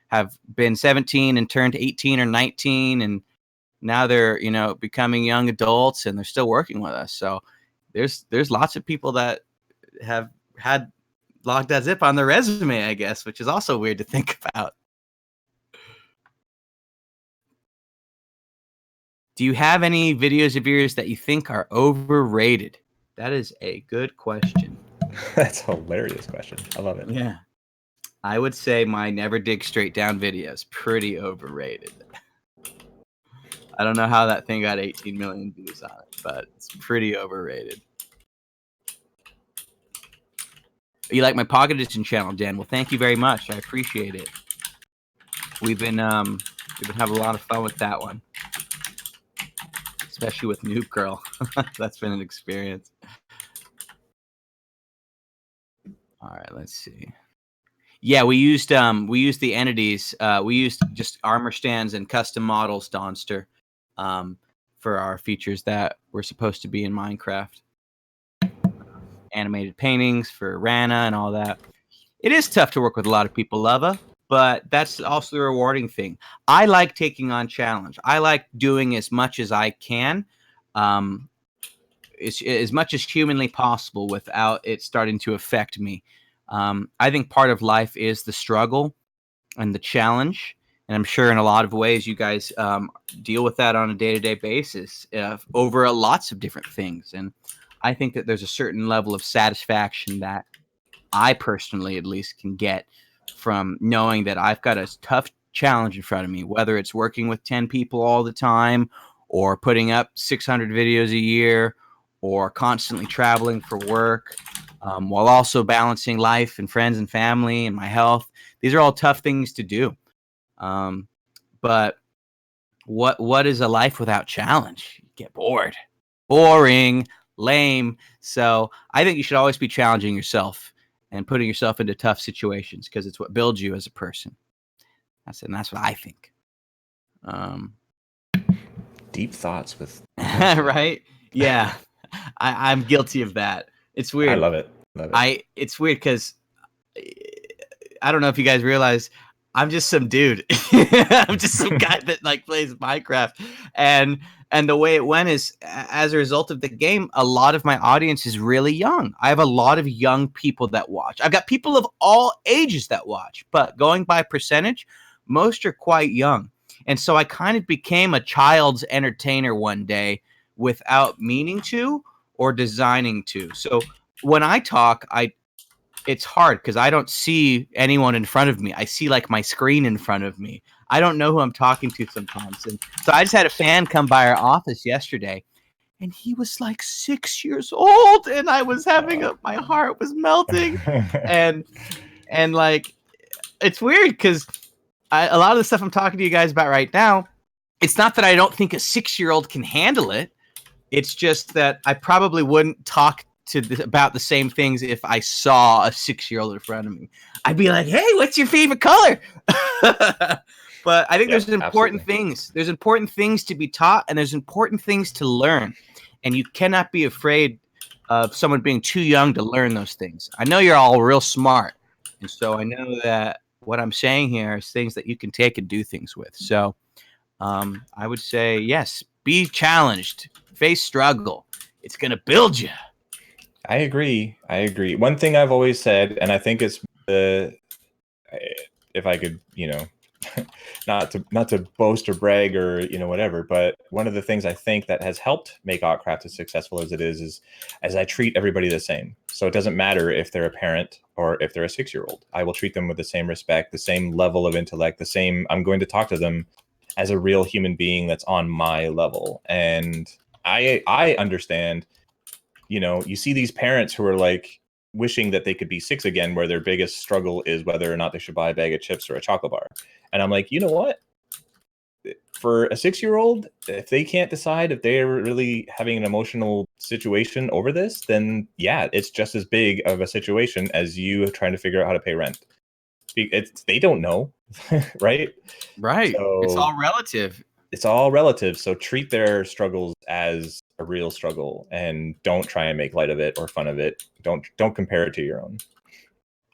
have been 17 and turned 18 or 19. And now they're, you know, becoming young adults and they're still working with us. So there's lots of people that have had log.zip on their resume, I guess, which is also weird to think about. Do you have any videos of yours that you think are overrated? That is a good question. That's a hilarious question. I love it. Yeah. I would say my Never Dig Straight Down video is pretty overrated. I don't know how that thing got 18 million views on it, but it's pretty overrated. You like my Pocket Edition channel, Dan? Well, thank you very much. I appreciate it. We've been having a lot of fun with that one. Especially with Noob Girl. That's been an experience. All right, let's see. Yeah, we used the entities. We used just armor stands and custom models, Donster, for our features that were supposed to be in Minecraft. Animated paintings for Rana and all that. It is tough to work with a lot of people, Lava, but that's also the rewarding thing. I like taking on challenge. I like doing as much as I can, as much as humanly possible without it starting to affect me. I think part of life is the struggle and the challenge. And I'm sure in a lot of ways you guys deal with that on a day-to-day basis over lots of different things. And I think that there's a certain level of satisfaction that I personally at least can get from knowing that I've got a tough challenge in front of me, whether it's working with 10 people all the time or putting up 600 videos a year or constantly traveling for work, while also balancing life and friends and family and my health. These are all tough things to do. But what is a life without challenge? You get bored. Boring. lame. So I think you should always be challenging yourself and putting yourself into tough situations because it's what builds you as a person. That's what I think. Deep thoughts with right? Yeah, I'm guilty of that. It's weird. I love it. It's weird because I don't know if you guys realize I'm just some dude. I'm just some guy that like plays Minecraft, and the way it went is as a result of the game, a lot of my audience is really young. I have a lot of young people that watch. I've got people of all ages that watch, but going by percentage, most are quite young. And so I kind of became a child's entertainer one day without meaning to or designing to. So when I talk, it's hard because I don't see anyone in front of me. I see like my screen in front of me. I don't know who I'm talking to sometimes. And so I just had a fan come by our office yesterday, and he was like 6 years old, and I was my heart was melting. and like, it's weird because a lot of the stuff I'm talking to you guys about right now, it's not that I don't think a 6-year-old can handle it. It's just that I probably wouldn't talk about the same things if I saw a 6-year-old in front of me. I'd be like, "Hey, what's your favorite color?" But I think there's important things. There's important things to be taught, and there's important things to learn, and you cannot be afraid of someone being too young to learn those things. I know you're all real smart, and so I know that what I'm saying here is things that you can take and do things with. So I would say, yes, be challenged, face struggle. It's going to build you. I agree. One thing I've always said, and I think it's if I could, not to boast or brag or whatever, but one of the things I think that has helped make Autcraft as successful as it is as I treat everybody the same. So it doesn't matter if they're a parent or if they're a 6-year-old. I will treat them with the same respect, the same level of intellect, the same. I'm going to talk to them as a real human being that's on my level, and I understand. You see these parents who are like wishing that they could be 6 again, where their biggest struggle is whether or not they should buy a bag of chips or a chocolate bar. And I'm like, you know what? For a 6-year-old, if they can't decide if they're really having an emotional situation over this, then yeah, it's just as big of a situation as you trying to figure out how to pay rent. They don't know, right? Right. So it's all relative. So treat their struggles as a real struggle and don't try and make light of it or fun of it. Don't compare it to your own.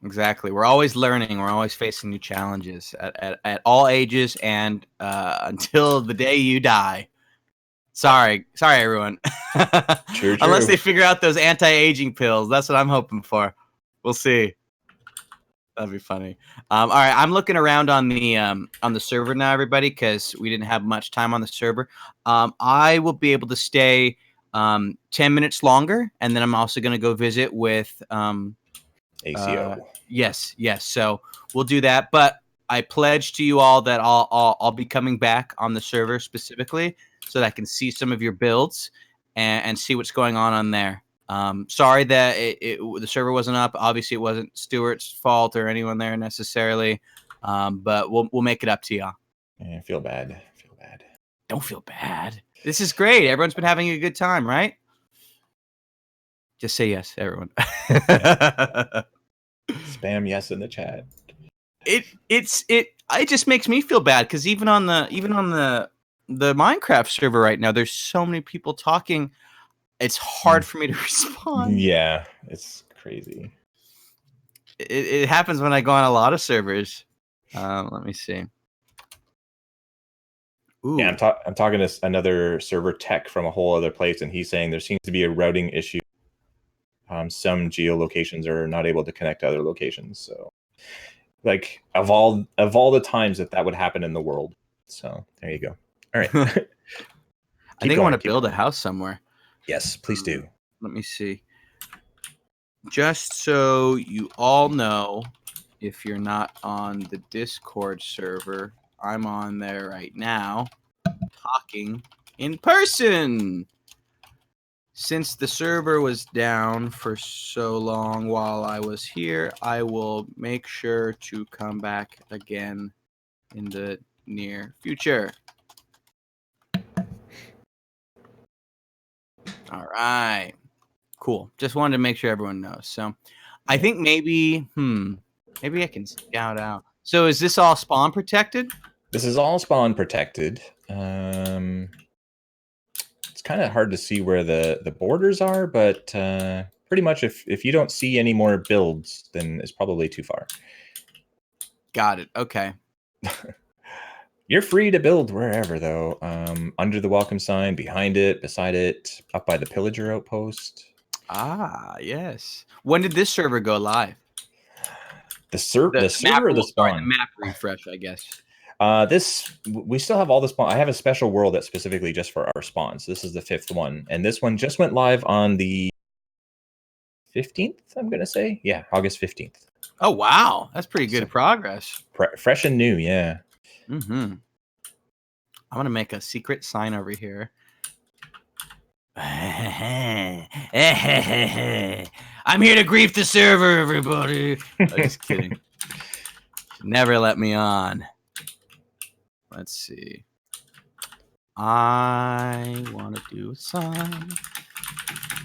Exactly. We're always learning. We're always facing new challenges at all ages and until the day you die. Sorry, everyone. True. Unless they figure out those anti-aging pills. That's what I'm hoping for. We'll see. That'd be funny. All right, I'm looking around on the server now, everybody, because we didn't have much time on the server. I will be able to stay 10 minutes longer, and then I'm also going to go visit with ACO. Yes. So we'll do that. But I pledge to you all that I'll be coming back on the server specifically so that I can see some of your builds and see what's going on there. Sorry that the server wasn't up. Obviously, it wasn't Stuart's fault or anyone there necessarily. But we'll make it up to y'all. I feel bad. Don't feel bad. This is great. Everyone's been having a good time, right? Just say yes, everyone. Spam yes in the chat. It just makes me feel bad because even on the Minecraft server right now, there's so many people talking. It's hard for me to respond. Yeah, it's crazy. It happens when I go on a lot of servers. Let me see. Ooh. Yeah, I'm talking to another server tech from a whole other place, and he's saying there seems to be a routing issue. Some geolocations are not able to connect to other locations. So, like of all the times that would happen in the world. So there you go. All right. I think I want to build a house somewhere. Yes, please do. Let me see. Just so you all know, if you're not on the Discord server, I'm on there right now talking in person. Since the server was down for so long while I was here, I will make sure to come back again in the near future. All right. Cool. Just wanted to make sure everyone knows. So I think maybe I can scout out. So is this all spawn protected? This is all spawn protected. It's kind of hard to see where the borders are, but pretty much if you don't see any more builds, then it's probably too far. Got it. Okay. You're free to build wherever, though. Under the welcome sign, behind it, beside it, up by the pillager outpost. Ah, yes. When did this server go live? The server or the spawn? Sorry, the map refresh, I guess. We still have all the spawn. I have a special world that's specifically just for our spawns. This is the 5th one, and this one just went live on the 15th. I'm gonna say, yeah, August 15th. Oh wow, that's pretty good progress. Fresh and new, yeah. Mm-hmm. I'm gonna make a secret sign over here. I'm here to grief the server, everybody. I'm just kidding. Never let me on. Let's see. I want to do a sign.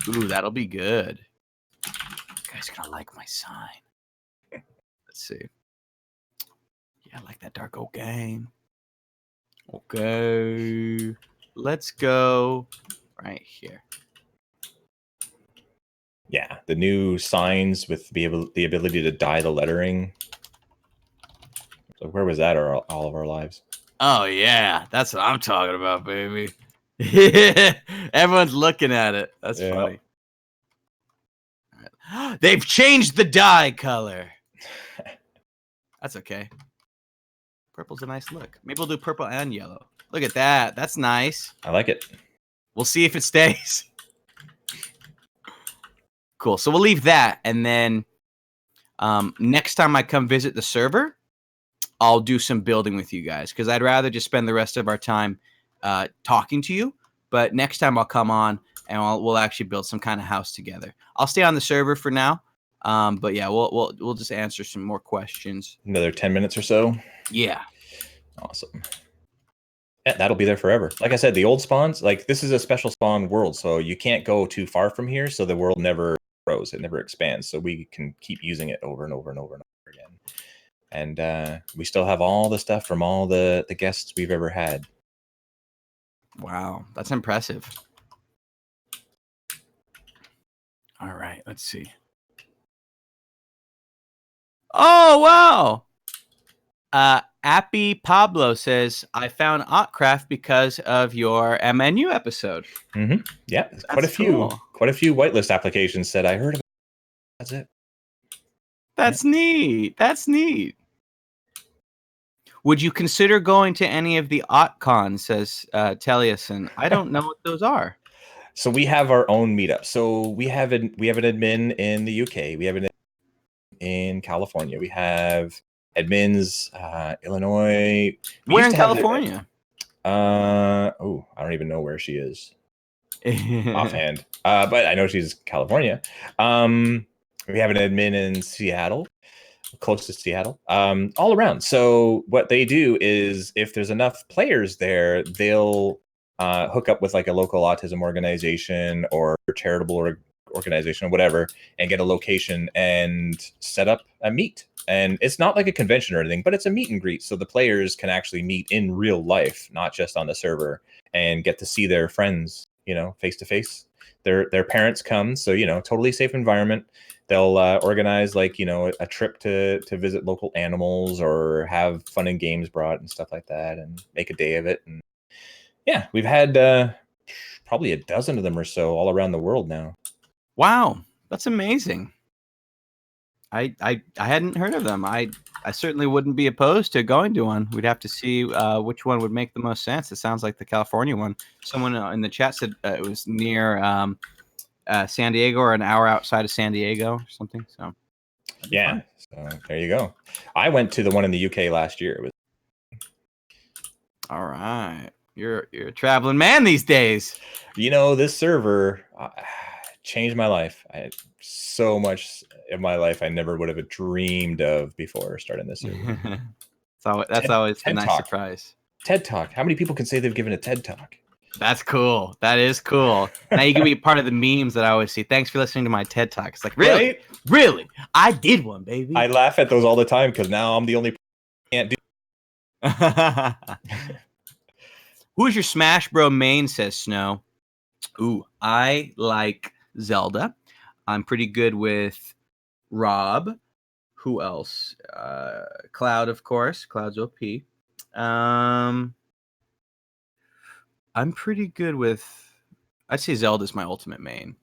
Ooh, that'll be good. You guys gonna like my sign. Let's see. Yeah, I like that dark oak game. Okay. Let's go right here. Yeah, the new signs with the ability to dye the lettering. So where was that all of our lives? Oh yeah, that's what I'm talking about, baby. Everyone's looking at it. That's funny. Right. They've changed the dye color. That's okay. Purple's a nice look. Maybe we'll do purple and yellow. Look at that. That's nice. I like it. We'll see if it stays. Cool. So we'll leave that, and then next time I come visit the server, I'll do some building with you guys, because I'd rather just spend the rest of our time talking to you. But next time I'll come on and we'll actually build some kind of house together. I'll stay on the server for now, but yeah, we'll just answer some more questions. Another 10 minutes or so. Yeah. Awesome. Yeah, that'll be there forever. Like I said, the old spawns, like this is a special spawn world, so you can't go too far from here, so the world never grows, it never expands, so we can keep using it over and over and over and over again. And we still have all the stuff from all the guests we've ever had. Wow, that's impressive. All right, let's see. Oh, wow. Appy Pablo says, I found Autcraft because of your MNU episode. Mm-hmm. Yeah, That's quite a few whitelist applications said I heard of it. That's it. That's neat. That's neat. Would you consider going to any of the AutCons, says Telliason? I don't know what those are. So we have our own meetup. So we have an admin in the UK. We have an in California. We have admins Illinois. Where in California? I don't even know where she is offhand. But I know she's California. We have an admin in Seattle, close to Seattle, all around. So what they do is if there's enough players there, they'll hook up with like a local autism organization or charitable organization or whatever, and get a location and set up a meet. And it's not like a convention or anything, but it's a meet and greet. So the players can actually meet in real life, not just on the server, and get to see their friends, face to face. Their parents come. So, totally safe environment. They'll organize like, a trip to visit local animals or have fun and games brought and stuff like that and make a day of it. And yeah, we've had probably a dozen of them or so all around the world now. Wow, that's amazing. I hadn't heard of them. I certainly wouldn't be opposed to going to one. We'd have to see which one would make the most sense. It sounds like the California one. Someone in the chat said it was near San Diego or an hour outside of San Diego or something. So yeah, so there you go. I went to the one in the UK last year. It was all right. You're a traveling man these days. This server changed my life. I had so much in my life I never would have dreamed of before starting this server. That's always a nice surprise. TED Talk. How many people can say they've given a TED Talk? That's cool. That is cool. Now you can be part of the memes that I always see. Thanks for listening to my TED Talk. It's like, really? Right? Really? I did one, baby. I laugh at those all the time because now I'm the only can't do. Who's your Smash Bro main, says Snow. Ooh, I like Zelda. I'm pretty good with Rob. Who else? Cloud, of course. Cloud's OP. I'm pretty good with... I'd say Zelda's my ultimate main.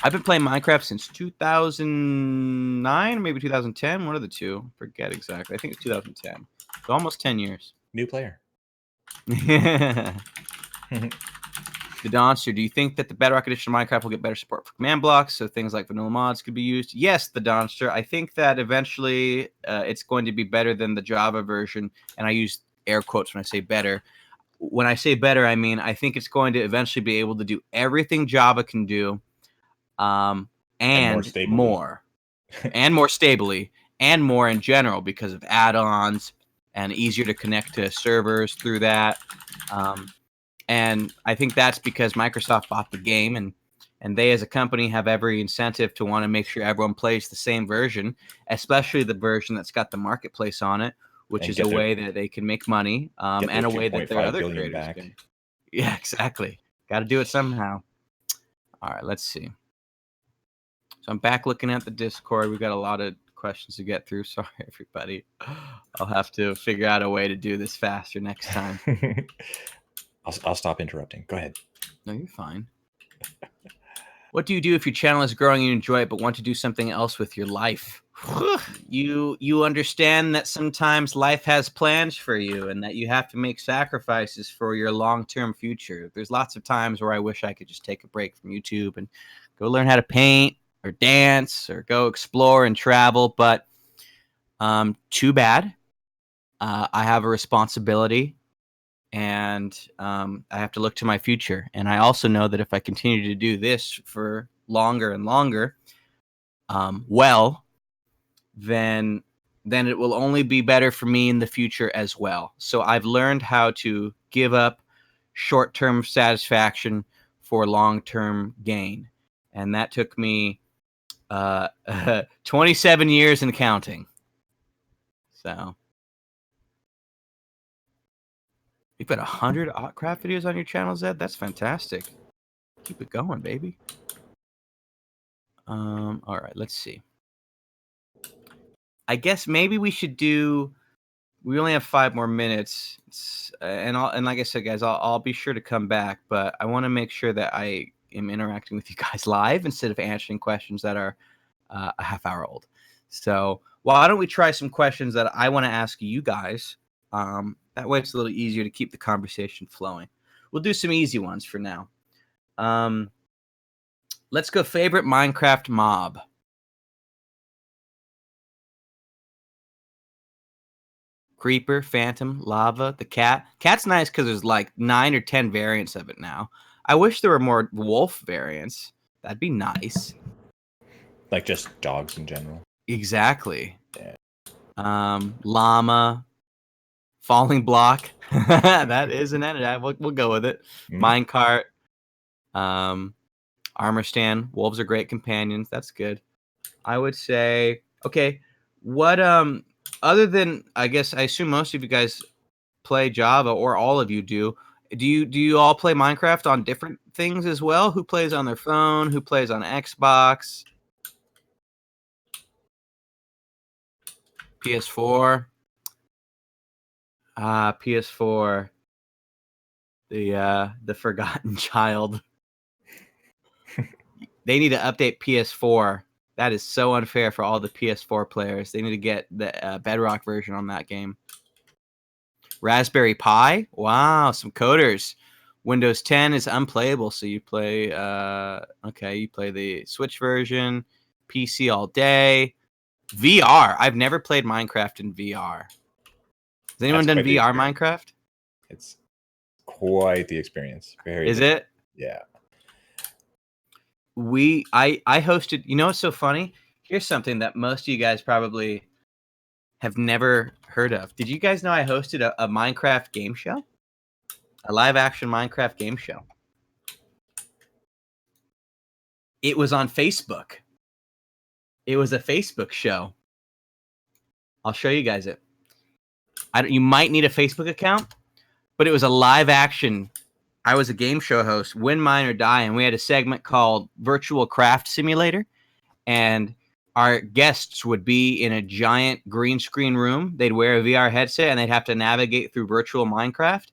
I've been playing Minecraft since 2009 or maybe 2010. One of the two. Forget exactly. I think it's 2010. So almost 10 years. New player. The Donster, do you think that the Bedrock edition of Minecraft will get better support for command blocks so things like vanilla mods could be used? Yes, the Donster. I think that eventually it's going to be better than the Java version. And I use air quotes when I say better. When I say better, I mean I think it's going to eventually be able to do everything Java can do, and more and more stably, and more in general because of add-ons and easier to connect to servers through that. And I think that's because Microsoft bought the game, and they as a company have every incentive to want to make sure everyone plays the same version, especially the version that's got the marketplace on it, which is a way that they can make money, and a way that their other creators can. Yeah, exactly. Got to do it somehow. All right, let's see. So I'm back looking at the Discord. We've got a lot of questions to get through. Sorry, everybody. I'll have to figure out a way to do this faster next time. I'll stop interrupting. Go ahead. No, you're fine. What do you do if your channel is growing and you enjoy it, but want to do something else with your life? You understand that sometimes life has plans for you and that you have to make sacrifices for your long-term future. There's lots of times where I wish I could just take a break from YouTube and go learn how to paint or dance or go explore and travel, but too bad. I have a responsibility. And I have to look to my future. And I also know that if I continue to do this for longer and longer, then it will only be better for me in the future as well. So I've learned how to give up short-term satisfaction for long-term gain. And that took me 27 years and counting. So... You've got 100 Autcraft videos on your channel, Zed? That's fantastic. Keep it going, baby. All right, let's see. I guess maybe we should do... We only have 5 more minutes. And like I said, guys, I'll be sure to come back. But I want to make sure that I am interacting with you guys live instead of answering questions that are a half hour old. So why don't we try some questions that I want to ask you guys? That way it's a little easier to keep the conversation flowing. We'll do some easy ones for now. Let's go favorite Minecraft mob. Creeper, Phantom, Lava, the cat. Cat's nice because there's like 9 or 10 variants of it now. I wish there were more wolf variants. That'd be nice. Like just dogs in general. Exactly. Yeah. Llama. Falling block. That is an entity. We'll go with it. Minecart. Armor stand. Wolves are great companions. That's good. I would say, okay, what other than, I guess I assume most of you guys play Java, or all of you do. Do you all play Minecraft on different things as well? Who plays on their phone? Who plays on Xbox? PS4. PS4. The forgotten child. They need to update PS4. That is so unfair for all the PS4 players. They need to get the Bedrock version on that game. Raspberry Pi? Wow, some coders. Windows 10 is unplayable, so you play you play the Switch version. PC all day. VR. I've never played Minecraft in VR. Has anyone done VR Minecraft? It's quite the experience. Is it? Yeah. I hosted, you know what's so funny? Here's something that most of you guys probably have never heard of. Did you guys know I hosted a Minecraft game show? A live action Minecraft game show. It was on Facebook. It was a Facebook show. I'll show you guys it. You might need a Facebook account, but it was a live action. I was a game show host, Win, Mine, or Die, and we had a segment called Virtual Craft Simulator. And our guests would be in a giant green screen room. They'd wear a VR headset, and they'd have to navigate through virtual Minecraft.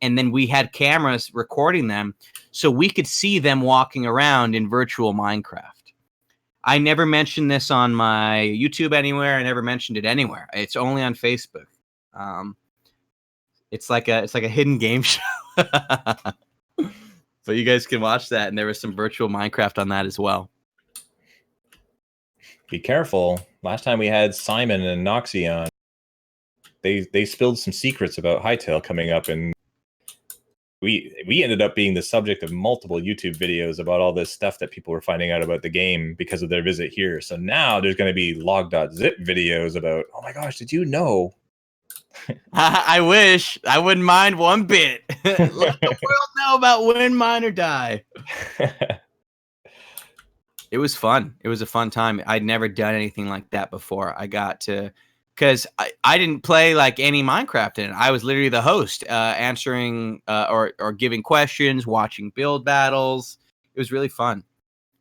And then we had cameras recording them so we could see them walking around in virtual Minecraft. I never mentioned this on my YouTube anywhere. I never mentioned it anywhere. It's only on Facebook. It's like a hidden game show. But you guys can watch that, and there was some virtual Minecraft on that as well. Be careful. Last time we had Simon and Noxie on, they spilled some secrets about Hytale coming up, and we ended up being the subject of multiple YouTube videos about all this stuff that people were finding out about the game because of their visit here. So now there's going to be log.zip videos about, oh my gosh, did you know? I wish. I wouldn't mind one bit. Let the world know about Win, Mine, or Die. It was fun. It was a fun time. I'd never done anything like that before. I got to, because I didn't play like any Minecraft in it. I was literally the host, answering or giving questions, watching build battles. It was really fun.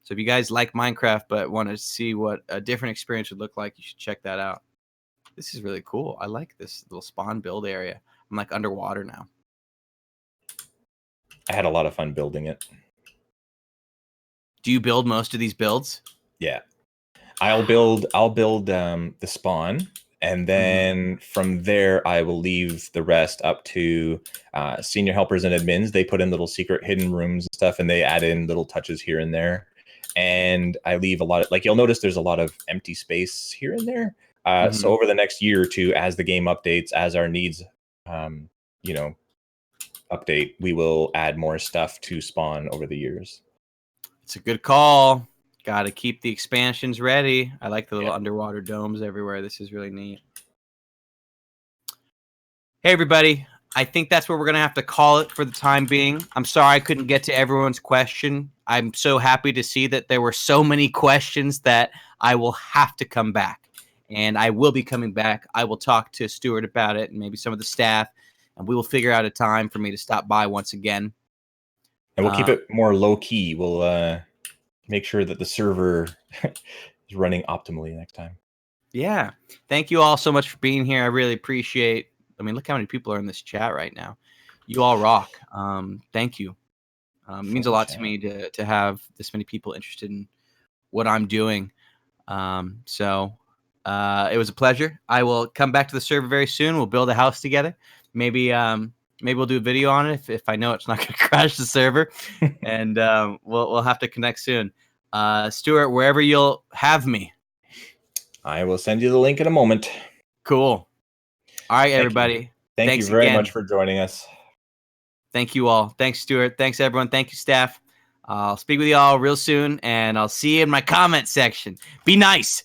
So if you guys like Minecraft but want to see what a different experience would look like, you should check that out. This is really cool. I like this little spawn build area. I'm like underwater now. I had a lot of fun building it. Do you build most of these builds? Yeah. I'll build the spawn, and then from there I will leave the rest up to senior helpers and admins. They put in little secret hidden rooms and stuff, and they add in little touches here and there. And I leave a lot of, like, you'll notice there's a lot of empty space here and there. So over the next year or two, as the game updates, as our needs, update, we will add more stuff to spawn over the years. It's a good call. Got to keep the expansions ready. I like the little underwater domes everywhere. This is really neat. Hey, everybody. I think that's where we're going to have to call it for the time being. I'm sorry I couldn't get to everyone's question. I'm so happy to see that there were so many questions that I will have to come back. And I will be coming back. I will talk to Stuart about it and maybe some of the staff, and we will figure out a time for me to stop by once again. And we'll keep it more low key. We'll make sure that the server is running optimally next time. Yeah. Thank you all so much for being here. I really appreciate. I mean, look how many people are in this chat right now. You all rock. Thank you. It means a lot to me to have this many people interested in what I'm doing. So it was a pleasure. I will come back to the server very soon. We'll build a house together. Maybe we'll do a video on it if I know it's not going to crash the server, and we'll have to connect soon. Stuart, wherever you'll have me, I will send you the link in a moment. Cool. All right, everybody. Thank you very much for joining us. Thank you all. Thanks, Stuart. Thanks, everyone. Thank you, staff. I'll speak with you all real soon, and I'll see you in my comment section. Be nice.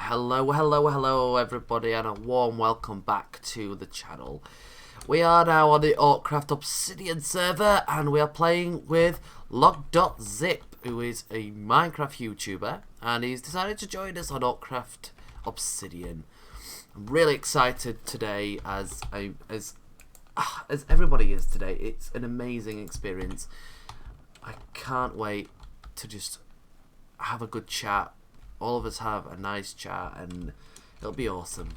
Hello everybody, and a warm welcome back to the channel. We are now on the Autcraft Obsidian server, and we are playing with Log.zip, who is a Minecraft YouTuber, and he's decided to join us on Autcraft Obsidian. I'm really excited today, as everybody is today. It's an amazing experience. I can't wait to just have a good chat. All of us have a nice chat, and it'll be awesome.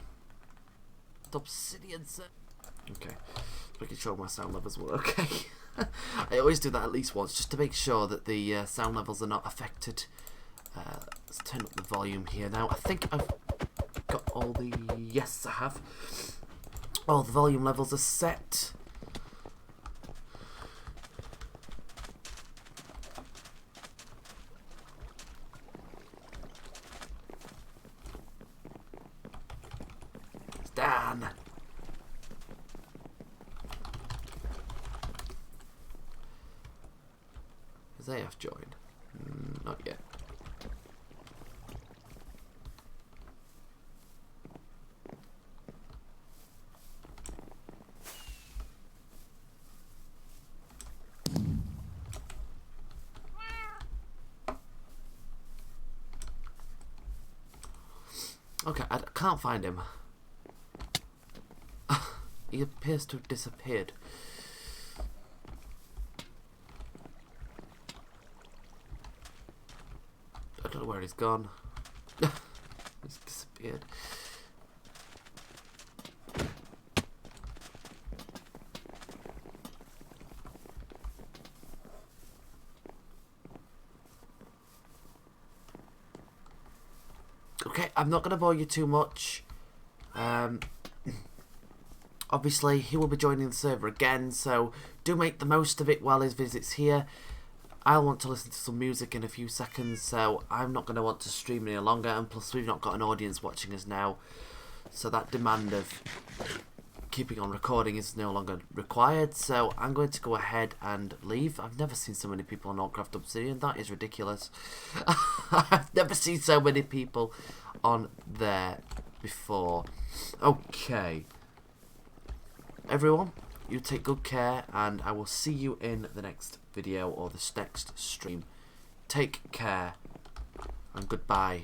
Obsidian. Okay, making sure my sound levels were okay. I always do that at least once, just to make sure that the sound levels are not affected. Let's turn up the volume here now. I think I've got all the... Yes, I have. All the volume levels are set. Dan. Has AF joined? Not yet. Okay, I can't find him. He appears to have disappeared. I don't know where he's gone. He's disappeared. Okay, I'm not going to bore you too much. Obviously, he will be joining the server again, so do make the most of it while his visit's here. I'll want to listen to some music in a few seconds, so I'm not going to want to stream any longer, and plus we've not got an audience watching us now, so that demand of keeping on recording is no longer required, so I'm going to go ahead and leave. I've never seen so many people on Autcraft Obsidian. That is ridiculous. I've never seen so many people on there before. Okay. Everyone, you take good care, and I will see you in the next video or this next stream. Take care, and goodbye.